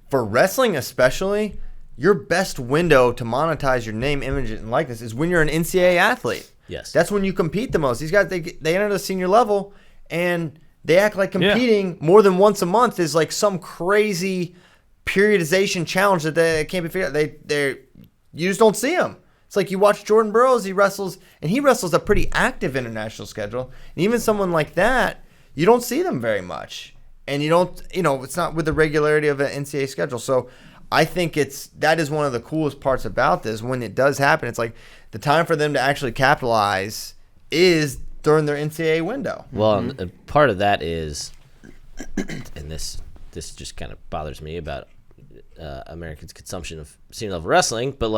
for wrestling especially, your best window to monetize your name, image, and likeness is when you're an NCAA athlete. Yes. That's when you compete the most. These guys, they enter the senior level, and they act like competing more than once a month is like some crazy periodization challenge that they can't be figured out. You just don't see them. It's like you watch Jordan Burroughs, he wrestles a pretty active international schedule. And even someone like that, you don't see them very much. And you don't, it's not with the regularity of an NCAA schedule. So I think that is one of the coolest parts about this. When it does happen, it's like the time for them to actually capitalize is during their NCAA window. Well, and part of that is, and this just kind of bothers me about Americans' consumption of senior level wrestling, but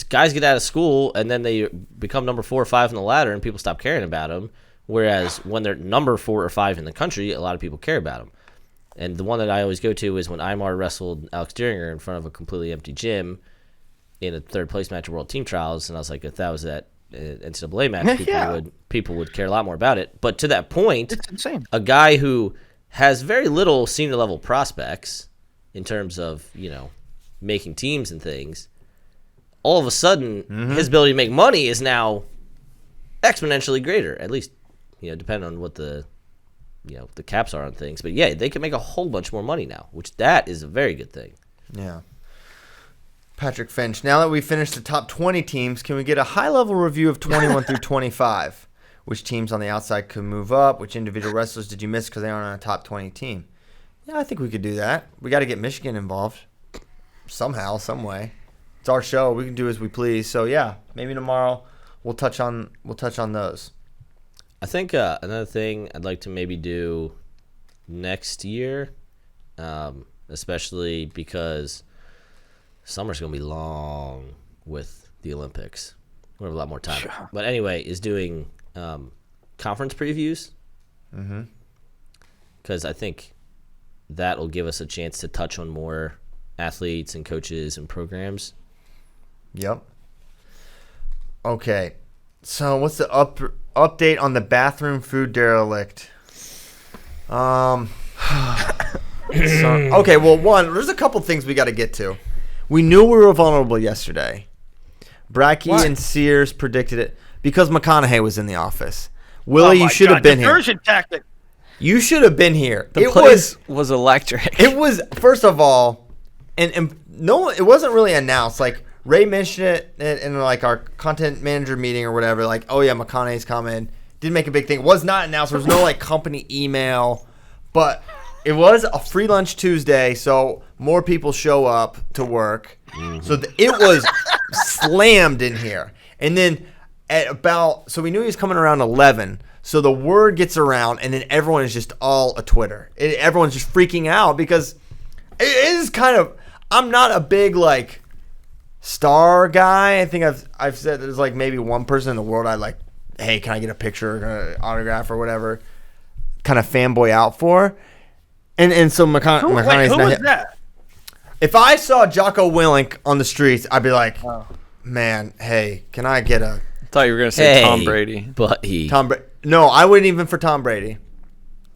guys get out of school and then they become number 4 or 5 in the ladder, and people stop caring about them. Whereas when they're number 4 or 5 in the country, a lot of people care about them. And the one that I always go to is when Imar wrestled Alex Dieringer in front of a completely empty gym in a third place match of World Team Trials, and I was like, if that was that NCAA match, people would care a lot more about it. But to that point, it's insane. A guy who has very little senior level prospects in terms of making teams and things, all of a sudden his ability to make money is now exponentially greater. At least, depending on what the caps are on things. But yeah, they can make a whole bunch more money now, which that is a very good thing. Yeah. Patrick Finch, now that we've finished the top 20 teams, can we get a high-level review of 21 through 25? Which teams on the outside could move up? Which individual wrestlers did you miss because they aren't on a top 20 team? Yeah, I think we could do that. We got to get Michigan involved somehow, some way. It's our show. We can do as we please. So yeah, maybe tomorrow we'll touch on those. I think another thing I'd like to maybe do next year, especially because summer's going to be long with the Olympics. We have a lot more time. Sure. But anyway, is doing conference previews. Because I think that will give us a chance to touch on more athletes and coaches and programs. Yep. Okay. So what's the update on the bathroom food derelict? Okay, well, there's a couple things we got to get to. We knew we were vulnerable yesterday. Brackey and Sears predicted it because McConaughey was in the office. Willie, you should have been here. Diversion tactic. You should have been here. The place was electric. It was, first of all, and no, it wasn't really announced. Like, Ray mentioned it in like our content manager meeting or whatever. Like, oh yeah, McConaughey's coming. Didn't make a big thing. It was not announced. There was no like company email, but it was a free lunch Tuesday, so more people show up to work. So it was slammed in here. And then so we knew he was coming around 11. So the word gets around, and then everyone is just all a Twitter. Everyone's just freaking out because it is kind of. I'm not a big like star guy. I think I've said there's like maybe one person in the world I like. Hey, can I get a picture, autograph, or whatever? Kind of fanboy out for. And so McConaughey's who not was that? If I saw Jocko Willink on the streets, I'd be like, man, hey, can I get a... I thought you were going to say Tom Brady. But No, I wouldn't even for Tom Brady.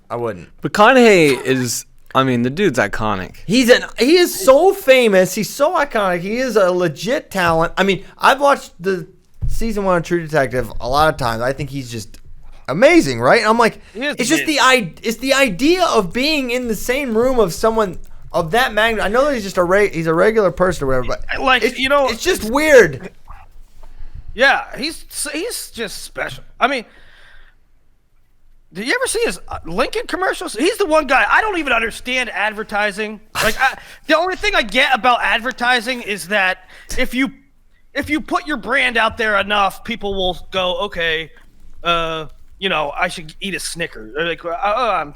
I wouldn't. McConaughey is... I mean, the dude's iconic. He is so famous. He's so iconic. He is a legit talent. I mean, I've watched the season 1 of True Detective a lot of times. I think he's just amazing, right? And I'm like, it's just the idea of being in the same room of someone of that magnitude. I know that he's just he's a regular person or whatever, but like it's just weird. Yeah, he's just special. I mean, did you ever see his Lincoln commercials? He's the one guy I don't even understand advertising. Like the only thing I get about advertising is that if you put your brand out there enough, people will go, okay, I should eat a Snickers. Or like, I'm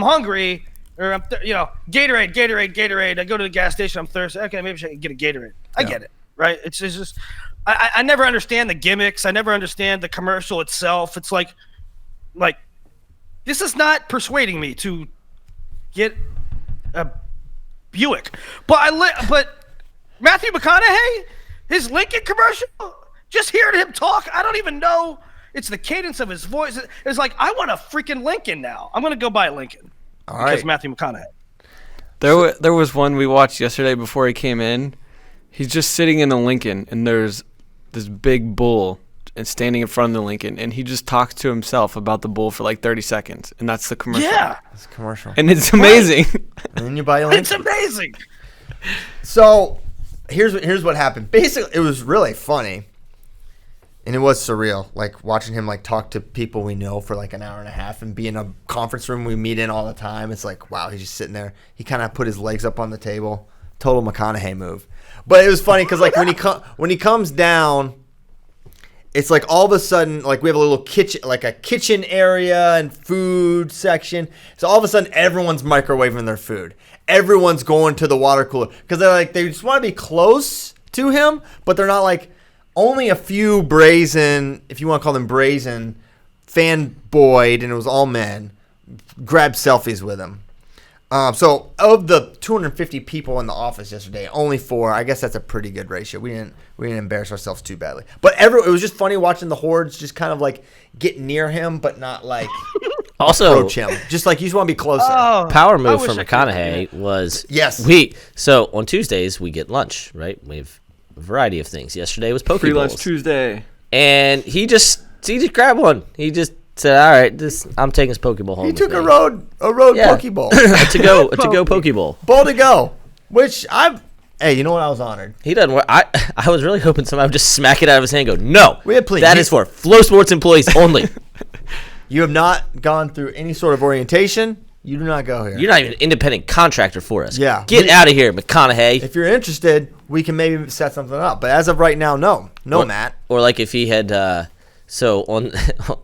hungry, or Gatorade. I go to the gas station, I'm thirsty. Okay, maybe I should get a Gatorade. I get it, right? It's just I never understand the gimmicks. I never understand the commercial itself. It's like this is not persuading me to get a Buick. But Matthew McConaughey, his Lincoln commercial, just hearing him talk, I don't even know. It's the cadence of his voice. It's like, I want a freaking Lincoln now. I'm going to go buy a Lincoln. All because right. Matthew McConaughey. There was one we watched yesterday before he came in. He's just sitting in the Lincoln, and there's this big bull and standing in front of the Lincoln, and he just talks to himself about the bull for like 30 seconds, and that's the commercial. Yeah. It's a commercial. And it's amazing. And then you buy a Lincoln. It's amazing. So here's what happened. Basically, it was really funny. And it was surreal, like watching him like talk to people we know for like an hour and a half and be in a conference room we meet in all the time. It's like, wow, he's just sitting there. He kind of put his legs up on the table. Total McConaughey move. But it was funny because like when he comes down, it's like all of a sudden like we have a little kitchen, like a kitchen area and food section. So all of a sudden everyone's microwaving their food. Everyone's going to the water cooler because they just want to be close to him, but they're not like. Only a few brazen, if you want to call them brazen, fanboyed, and it was all men, grabbed selfies with him. So of the 250 people in the office yesterday, only 4. I guess that's a pretty good ratio. We didn't embarrass ourselves too badly. But it was just funny watching the hordes just kind of like get near him, but not like also approach him. Just like you just want to be closer. Power move from McConaughey was yes. So on Tuesdays we get lunch, right? We have a variety of things. Yesterday was Poke Free lunch Bowls. Tuesday. And he just grabbed one. He just said, "All right, I'm taking this Pokeball home." He took with a me." road Pokeball. a to go Pokeball. Ball to go. Which hey, you know what? I was honored. He doesn't work. I was really hoping somebody would just smack it out of his hand and go, "No, We had plenty. that is for Flow Sports employees only." You have not gone through any sort of orientation. You do not go here. You're not even an independent contractor for us. Yeah. Get out of here, McConaughey. If you're interested, we can maybe set something up. But as of right now, no, Matt. Or like if he had, so on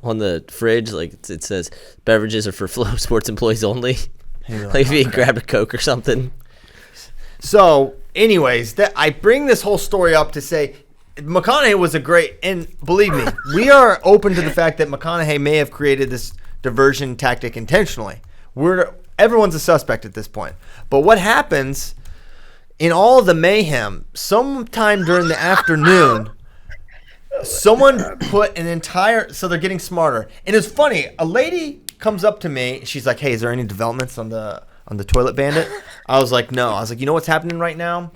on the fridge, like it says, beverages are for Flow Sports employees only. Like if he had grabbed a Coke or something. So, anyways, I bring this whole story up to say McConaughey was a great, and believe me, we are open to the fact that McConaughey may have created this diversion tactic intentionally. Everyone's a suspect at this point. But what happens in all of the mayhem, sometime during the afternoon, someone put an entire, so they're getting smarter. And it's funny, a lady comes up to me, she's like, "Hey, is there any developments on the toilet bandit?" I was like, "No." I was like, "You know what's happening right now?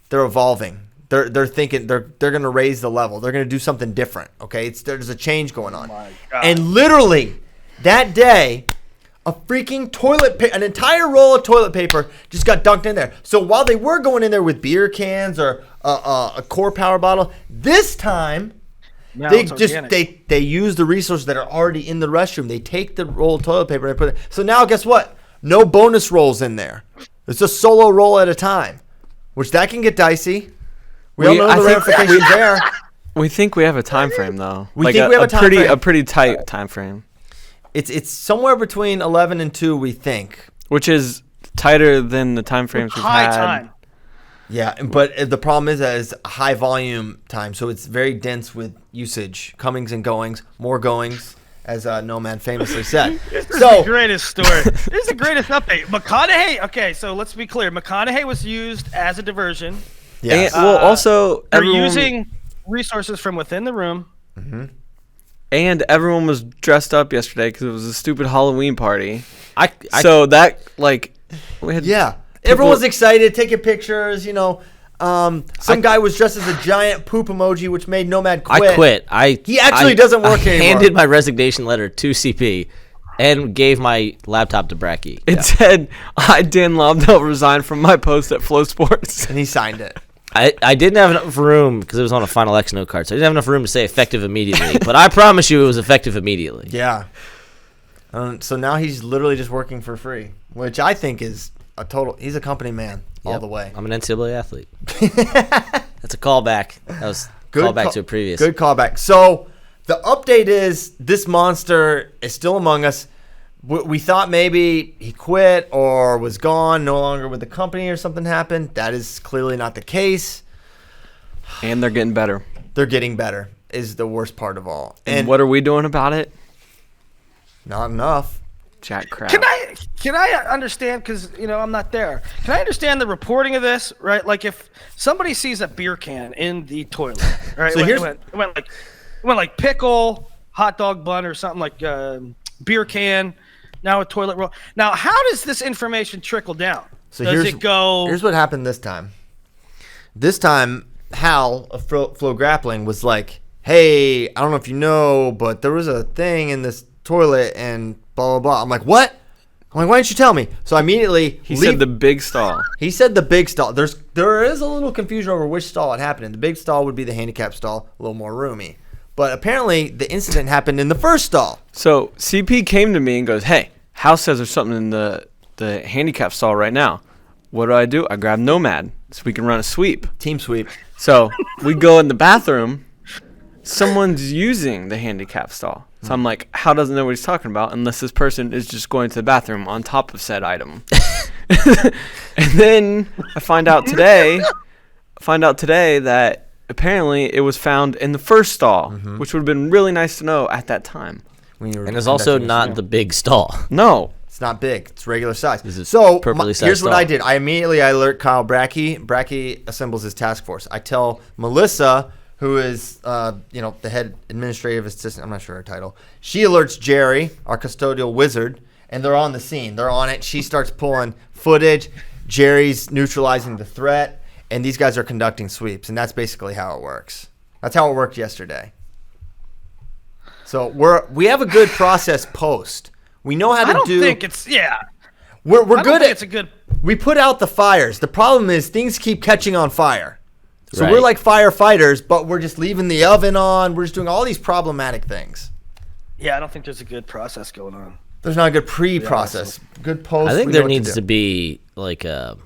They're evolving. They're thinking they're going to raise the level. They're going to do something different, okay? There's a change going on." And literally that day, a freaking an entire roll of toilet paper just got dunked in there. So while they were going in there with beer cans or a Core Power bottle, this time they use the resources that are already in the restroom. They take the roll of toilet paper and put it. So now guess what? No bonus rolls in there. It's a solo roll at a time, which that can get dicey. We all know the ramifications there. We think we have a time frame though. We think we have a time frame. A pretty tight time frame. It's somewhere between 11 and 2, we think. Which is tighter than the time frames we've had. Time. Yeah, but the problem is that it's high volume time, so it's very dense with usage, comings and goings, more goings, as Nomad famously said. This is the greatest story. This is the greatest update. McConaughey. Okay, so let's be clear. McConaughey was used as a diversion. Yes. And, also, they're using resources from within the room. Mm-hmm. And everyone was dressed up yesterday because it was a stupid Halloween party. Everyone was excited, taking pictures. Some guy was dressed as a giant poop emoji, which made Nomad quit. I quit. He actually doesn't work anymore. I handed my resignation letter to CP and gave my laptop to Bracky. It said, "I, Dan Lobdell, resigned from my post at Flow Sports." And he signed it. I didn't have enough room because it was on a final X note card, so I didn't have enough room to say effective immediately. But I promise you it was effective immediately. Yeah. So now he's literally just working for free, which I think is he's a company man all the way. I'm an NCAA athlete. That's a callback. That was a callback to a previous. Good callback. So the update is this monster is still among us. We thought maybe he quit or was gone, no longer with the company or something happened. That is clearly not the case. And they're getting better. They're getting better is the worst part of all. And what are we doing about it? Not enough. Jack crap. Can I understand, because I'm not there. Can I understand the reporting of this, right? Like if somebody sees a beer can in the toilet, right? So it went like pickle, hot dog bun, or something like beer can. Now a toilet roll. Now, how does this information trickle down? So does it go? Here's what happened this time. This time, Hal of Flow Grappling was like, "Hey, I don't know if you know, but there was a thing in this toilet and blah, blah, blah." I'm like, "What?" I'm like, "Why didn't you tell me?" So immediately he said the big stall. He said the big stall. There is a little confusion over which stall it happened in. The big stall would be the handicap stall, a little more roomy. But apparently the incident happened in the first stall. So CP came to me and goes, "Hey, House says there's something in the handicap stall right now." What do? I grab Nomad so we can run a sweep. Team sweep. So we go in the bathroom. Someone's using the handicap stall. So I'm like, how doesn't know what he's talking about unless this person is just going to the bathroom on top of said item? And then I find out today that apparently it was found in the first stall, which would have been really nice to know at that time. And it's also not the big stall. No. It's not big. It's regular size. So here's what I did. I alert Kyle Bracky. Bracky assembles his task force. I tell Melissa, who is the head administrative assistant, I'm not sure her title. She alerts Jerry, our custodial wizard, and they're on the scene. They're on it. She starts pulling footage. Jerry's neutralizing the threat. and these guys are conducting sweeps, and that's basically how it works. That's how it worked yesterday. So we have a good process post. We know how to do. I don't think it's We're I good don't think at. it's a good. We put out the fires. The problem is things keep catching on fire. So Right. we're like firefighters, but we're just leaving the oven on. We're just doing all these problematic things. Yeah, I don't think there's a good process going on. There's not a good pre-process. Good post. I think we there know what needs to do. be like a.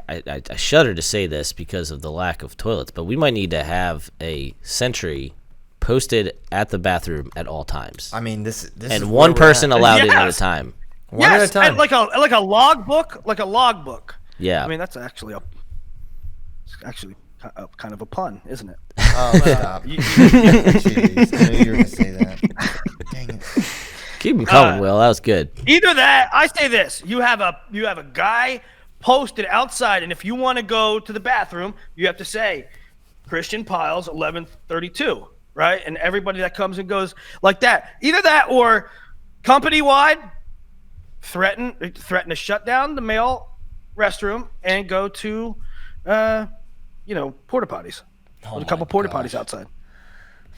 I shudder to say this because of the lack of toilets, but we might need to have a sentry posted at the bathroom at all times, I mean, this is and where one we're person at. allowed in at a Yes. time. One at a Yes, time. and like a logbook, like a logbook. Yeah, I mean, that's actually kind of a pun, isn't it? Oh, stop. Jeez, I knew you were going to say that. Dang it. keep them coming, Will. That was good. Either that, I say this: you have a guy posted outside, and if you want to go to the bathroom, you have to say Christian Piles 1132, right? And everybody that comes and goes like that. Either that or company wide threaten to shut down the male restroom and go to porta potties. Oh With a couple my porta gosh. potties outside.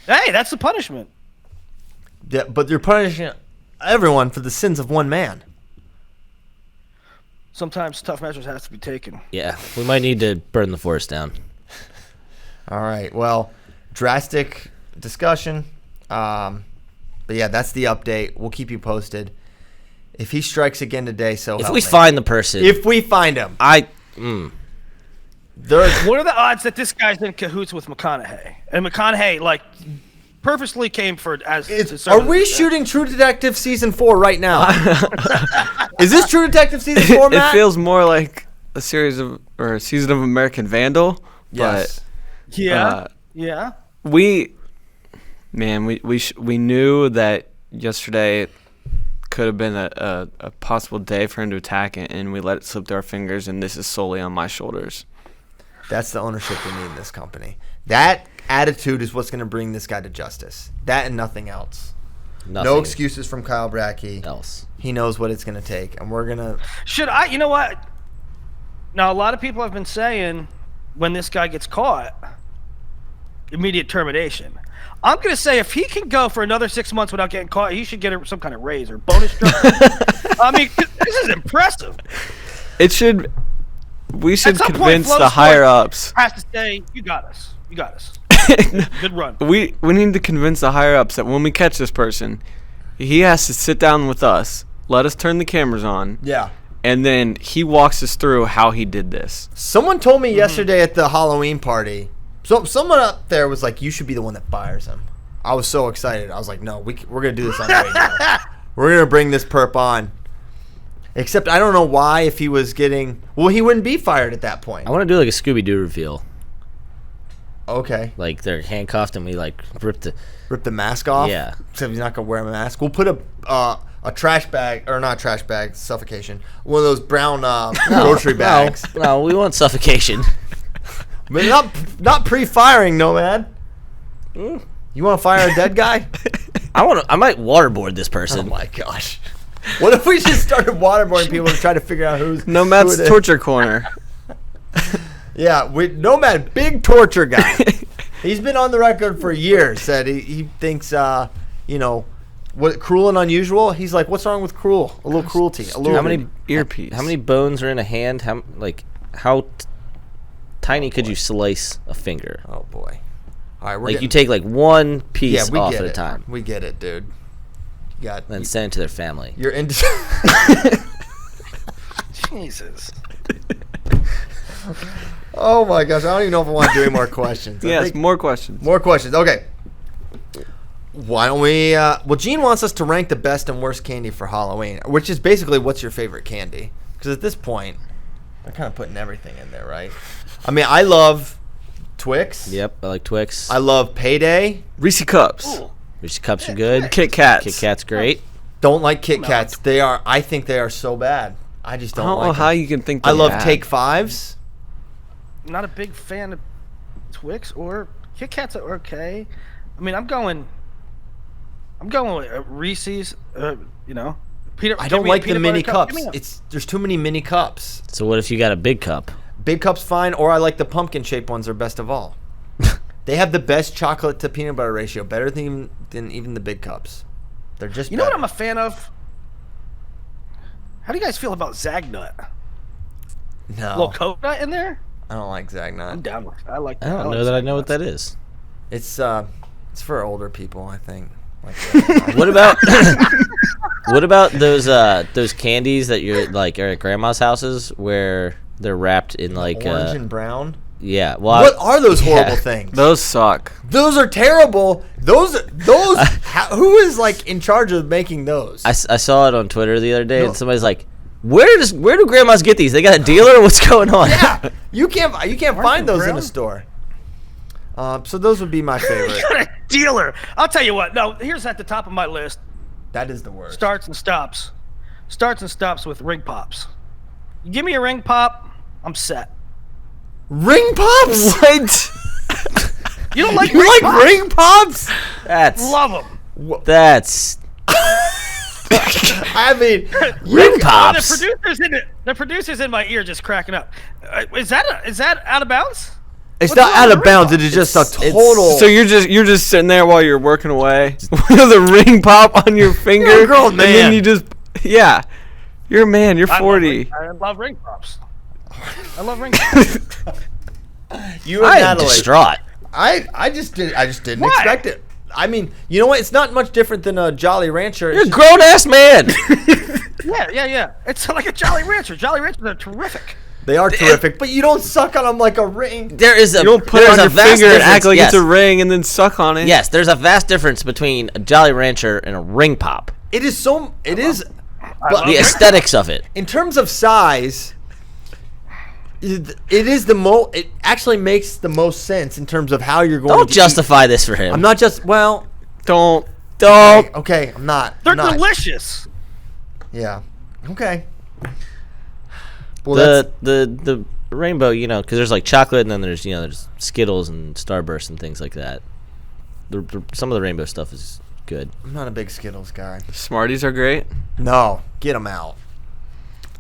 Hey, that's the punishment. Yeah, but you're punishing everyone for the sins of one man. Sometimes tough measures has to be taken. Yeah, we might need to burn the forest down. All right. Well, drastic discussion. But yeah, that's the update. We'll keep you posted. If he strikes again today, so If help we me. find the person, If we find him, there's What are the odds that this guy's in cahoots with McConaughey? And McConaughey, purposely came for as. to serve Are as- we shooting True Detective season 4 right now? Is this True Detective season 4, It Matt? feels more like a season of American Vandal. Yes. Yeah, yeah. But we knew that yesterday could have been a possible day for him to attack it, and we let it slip through our fingers, and this is solely on my shoulders. That's the ownership we need in this company. That attitude is what's going to bring this guy to justice. That and nothing else. nothing No excuses from Kyle Brackey. else. He knows what it's going to take, and we're going to... Should I? You know what? Now, a lot of people have been saying when this guy gets caught, immediate termination. I'm going to say if he can go for another 6 months without getting caught, he should get some kind of raise or bonus structure. I mean, this is impressive. We should At some point, convince Flo the Sport higher ups. Has to say, you got us. You got us. Good run. We need to convince the higher ups that when we catch this person, he has to sit down with us, let us turn the cameras on, Yeah. and then he walks us through how he did this. Someone told me yesterday at the Halloween party, someone up there was like, you should be the one that fires him. I was so excited. I was like, no, we're going to do this on the radio. We're going to bring this perp on. Except I don't know why if he was getting... Well, he wouldn't be fired at that point. I want to do like a Scooby-Doo reveal. Okay. Like they're handcuffed and we rip the... Rip the mask off? Yeah. Except he's not going to wear a mask. We'll put a trash bag, or not trash bag, suffocation. One of those brown grocery bags. No, we want suffocation. But not pre-firing, Nomad. You want to fire a dead guy? I might waterboard this Oh person. my gosh. What if we just started waterboarding people to try to figure out who Nomad's it is? torture corner. Yeah, Nomad, big torture guy. He's been on the record for years that he thinks, what cruel and unusual. He's like, what's wrong with cruel? A little cruelty. A little. How many earpiece. How many bones are in a hand? How tiny could you slice a finger? Oh boy. All right, we're You getting, take one yeah, piece we off get at a it. time, We get it, dude. You got. then send it to their family. You're into. Jesus. Oh my gosh, I don't even know if I want to do any more questions. I Yes, think- more questions. More questions. Okay. Why don't we? Well, Gene wants us to rank the best and worst candy for Halloween, which is basically what's your favorite candy? Because at this point, they're kind of putting everything in there, right? I mean, I love Twix. Yep, I like Twix. I love Payday. Reese Cups. Ooh. Reese's Cups are good. Kit Kats. Kit Kat's great. Don't like Kit Kats. I think they are so bad. I just I don't don't know like how them. you can think I they're love bad. Take Fives. Not a big fan of Twix or Kit Kats are okay. I mean, I'm going with Reese's. I don't like the mini cups. There's too many mini cups. So what if you got a big cup? Big Cup's fine, or I like the pumpkin-shaped ones. They're best of all. They have the best chocolate to peanut butter ratio, better than even the Big Cups. They're just You know what I'm a fan of? How do you guys feel about Zagnut? No. A little coconut in there? I don't like I'm Zagnut. down with it. I like I that. don't like know that I know what Zagnuts. that is. It's for older people, I think. Like What about what about those candies that you're like are at grandma's houses where they're wrapped in like orange and brown. yeah. Well, What are those horrible yeah. things? Those suck. Those are terrible. Those. Who is like in charge of making those? I saw it on Twitter the other day, No. and somebody's like, "Where do grandmas get these? They got a dealer? What's going on?" Yeah, you can't find they those in brown? a store. So those would be my favorite. Got a dealer. I'll tell you what. No, here's at the top of my list. That is the worst. Starts and stops. Starts and stops with ring pops. You give me a ring pop, I'm set. Ring pops. What? You don't like You ring like pops? ring pops? That's Love them. that's I mean, ring The pops. producers in my ear just cracking up. Is that out of bounds? it's What's not wrong out with of ring bounds. It pops? is just a It's- total. So you're just sitting there while you're working away with a ring pop on your finger, You're a grown and man. then you just you're a man. You're 40. I love ring pops. I love ring pops. you and I am Natalie. distraught. I just didn't Why? expect it. I mean, you know what? It's not much different than a Jolly Rancher. It's You're a just- grown ass man. Yeah. It's like a Jolly Rancher. Jolly Ranchers are terrific. they are terrific, but you don't suck on them like a ring. There is a You don't put it there's on a your vast finger and difference- act like yes. it's a ring and then suck on it. Yes, there's a vast difference between a Jolly Rancher and a ring pop. It is so. It is. But love The aesthetics of it. in terms of size, it is It actually makes the most sense in terms of how you're going. Don't to justify this for him. Eat. I'm not just. Well, Don't. okay. I'm not. They're I'm not. delicious. Yeah. Okay. Well, the rainbow, because there's like chocolate and then there's Skittles and Starburst and things like that. Some of the rainbow stuff is good. I'm not a big Skittles guy. Smarties are great. No, get them out.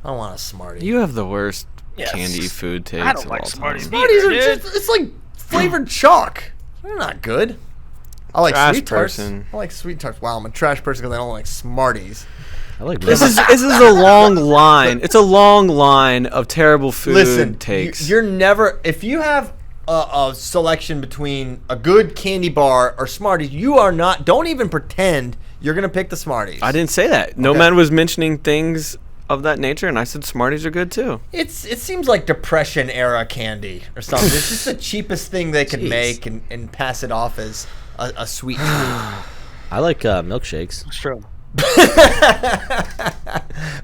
I don't want a Smartie. You have the worst Yes. candy food takes I don't of like all Smarties time. Smarties are dude. just—it's like flavored chalk. They're not good. I like Trash sweet tarts. person. I like sweet tarts. Wow, I'm a trash person because I don't like Smarties. I like This is a long line. It's a long line of terrible food Listen, takes. you're never. If you have a selection between a good candy bar or Smarties, you are not. Don't even pretend you're gonna pick the Smarties. I didn't say that. No Okay. man was mentioning things of that nature, and I said Smarties are good too. It seems like Depression era candy or something. It's just the cheapest thing they could Jeez. make and pass it off as a sweet treat. I like milkshakes. It's true.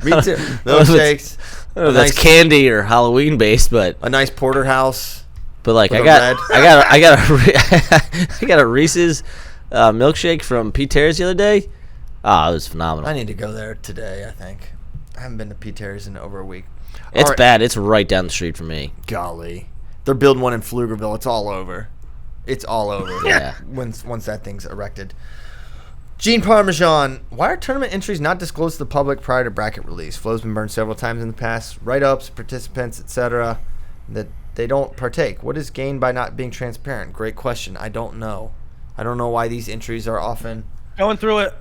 Me too. know if Milkshakes. I don't know if that's candy or Halloween based, but A nice porterhouse. like With I a got red. I got a Reese's milkshake from Pete Terry's the other day. Ah, it was phenomenal. I need to go there today, I think. I haven't been to Pete Terry's in over a week. It's All right. bad. It's right down the street from me. Golly. They're building one in Pflugerville. It's all over. It's all over. Yeah. Once that thing's erected. Gene Parmesan. Why are tournament entries not disclosed to the public prior to bracket release? Flo's been burned several times in the past. Write-ups, participants, etc. That they don't partake. What is gained by not being transparent? Great question. I don't know. I don't know why these entries are often. Going through it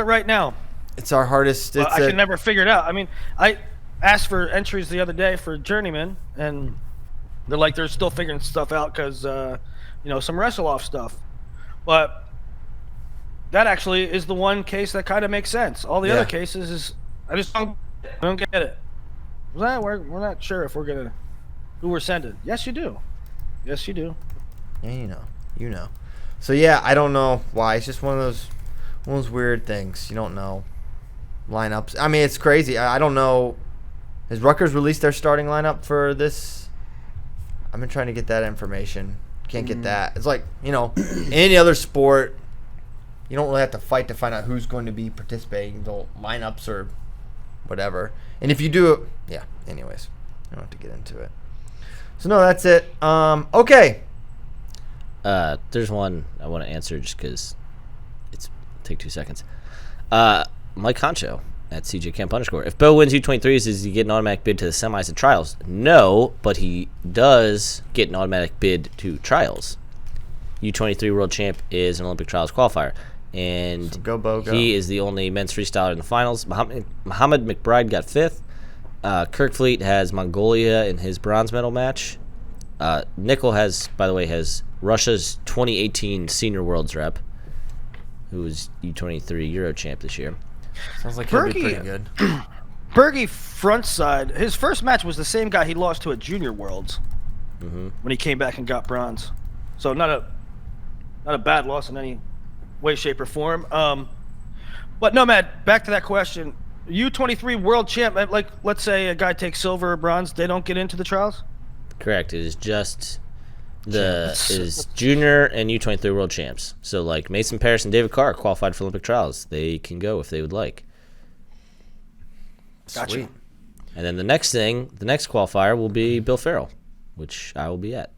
right now. It's our hardest. It's I can never figure it out. I mean, I asked for entries the other day for Journeyman, and they're still figuring stuff out because, some wrestle-off stuff. But that actually is the one case that kind of makes sense. All the Yeah. other cases is I just don't get it. Well, we're not sure if we're gonna who we're sending. Yes, you do. Yes, you do. Yeah, you know. So yeah, I don't know why. It's just one of those weird things. You don't know lineups. I mean, it's crazy. I don't know. Has Rutgers released their starting lineup for this? I've been trying to get that information. Can't get that. It's like any other sport. You don't really have to fight to find out who's going to be participating. The lineups or whatever. And if you do it, yeah. Anyways, I don't have to get into it. So no, that's it. Okay. There's one I want to answer just because take 2 seconds. Mike Concho. at CJ Camp _. If Bo wins U23s, does he get an automatic bid to the semis and trials? No, but he does get an automatic bid to trials. U23 World Champ is an Olympic trials qualifier. And So go, Bo, go. he is the only men's freestyler in the finals. Muhammad McBride got 5th. Kirk Fleet has Mongolia in his bronze medal match. Nickel has Russia's 2018 Senior Worlds rep, who was U23 Euro champ this year. Sounds like he'll be Berkey- pretty good. Berge frontside. His first match was the same guy he lost to at Junior Worlds when he came back and got bronze. So not a bad loss in any way, shape, or form. But no, Matt. Back to that question. U23 World Champ. Like, let's say a guy takes silver or bronze, they don't get into the trials. Correct. It is just junior and U23 World Champs. So like Mason Parris and David Carr qualified for Olympic trials. They can go if they would like. Gotcha. Sweet. And then the next qualifier will be Bill Farrell, which I will be at.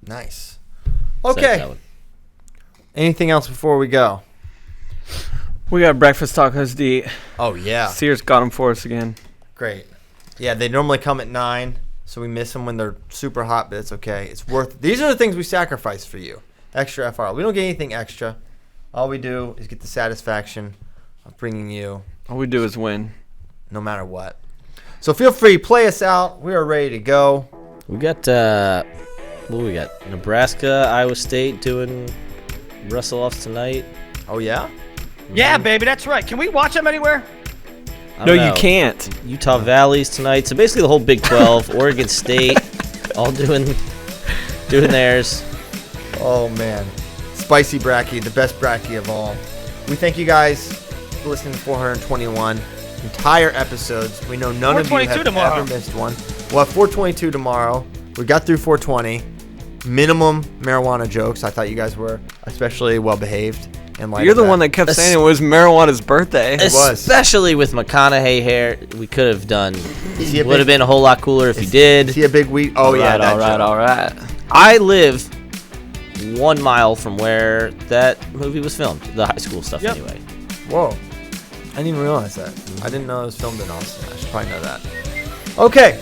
Nice. So that's Okay. that one. Anything else before we go? We got breakfast tacos to eat. Oh, yeah. Sears got them for us again. Great. Yeah, they normally come at 9, so we miss them when they're super hot, but it's okay. It's worth it. These are the things we sacrifice for you. Extra FR. We don't get anything extra. All we do is get the satisfaction of bringing you All we do is win. no matter what. So feel free, play us out. We are ready to go. We got what do we got? Nebraska, Iowa State doing wrestle-offs tonight. Oh, yeah? Yeah, baby, that's right. Can we watch them anywhere? I No, don't you know. can't. Utah Valley's tonight. So basically the whole Big 12, Oregon State, all doing theirs. Oh, man. Spicy Bracky, the best Bracky of all. We thank you guys for listening to 421 entire episodes. We know none of you 422 have tomorrow. ever missed one. We'll have 422 tomorrow. We got through 420. Minimum marijuana jokes. I thought you guys were especially well behaved. You're the one that kept saying it was marijuana's birthday. was. Especially with McConaughey hair, we could have done. Is he a Would have big- been a whole lot cooler if he did. Is he a big weed? Oh, yeah. that joke. all right. I live 1 mile from where that movie was filmed. The high school stuff, Yep. anyway. Whoa. I didn't even realize that. I didn't know it was filmed in Austin. I should probably know that. Okay.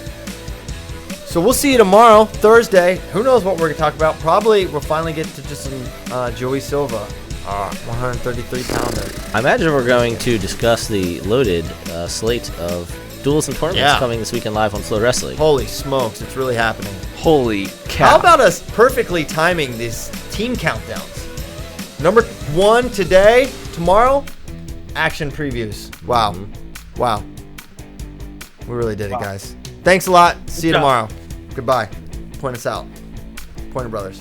So we'll see you tomorrow, Thursday. Who knows what we're going to talk about? Probably we'll finally get to just some Joey Silva, 133-pounder. I imagine we're going to discuss the loaded slate of duels and tournaments Yeah. coming this weekend live on FloWrestling. Holy smokes, it's really happening. Holy cow. How about us perfectly timing these team countdowns? Number 1 today, tomorrow, action previews. Wow. Wow. We really did it, guys. Thanks a lot. See you job. tomorrow. Goodbye. Point us out. Pointer Brothers.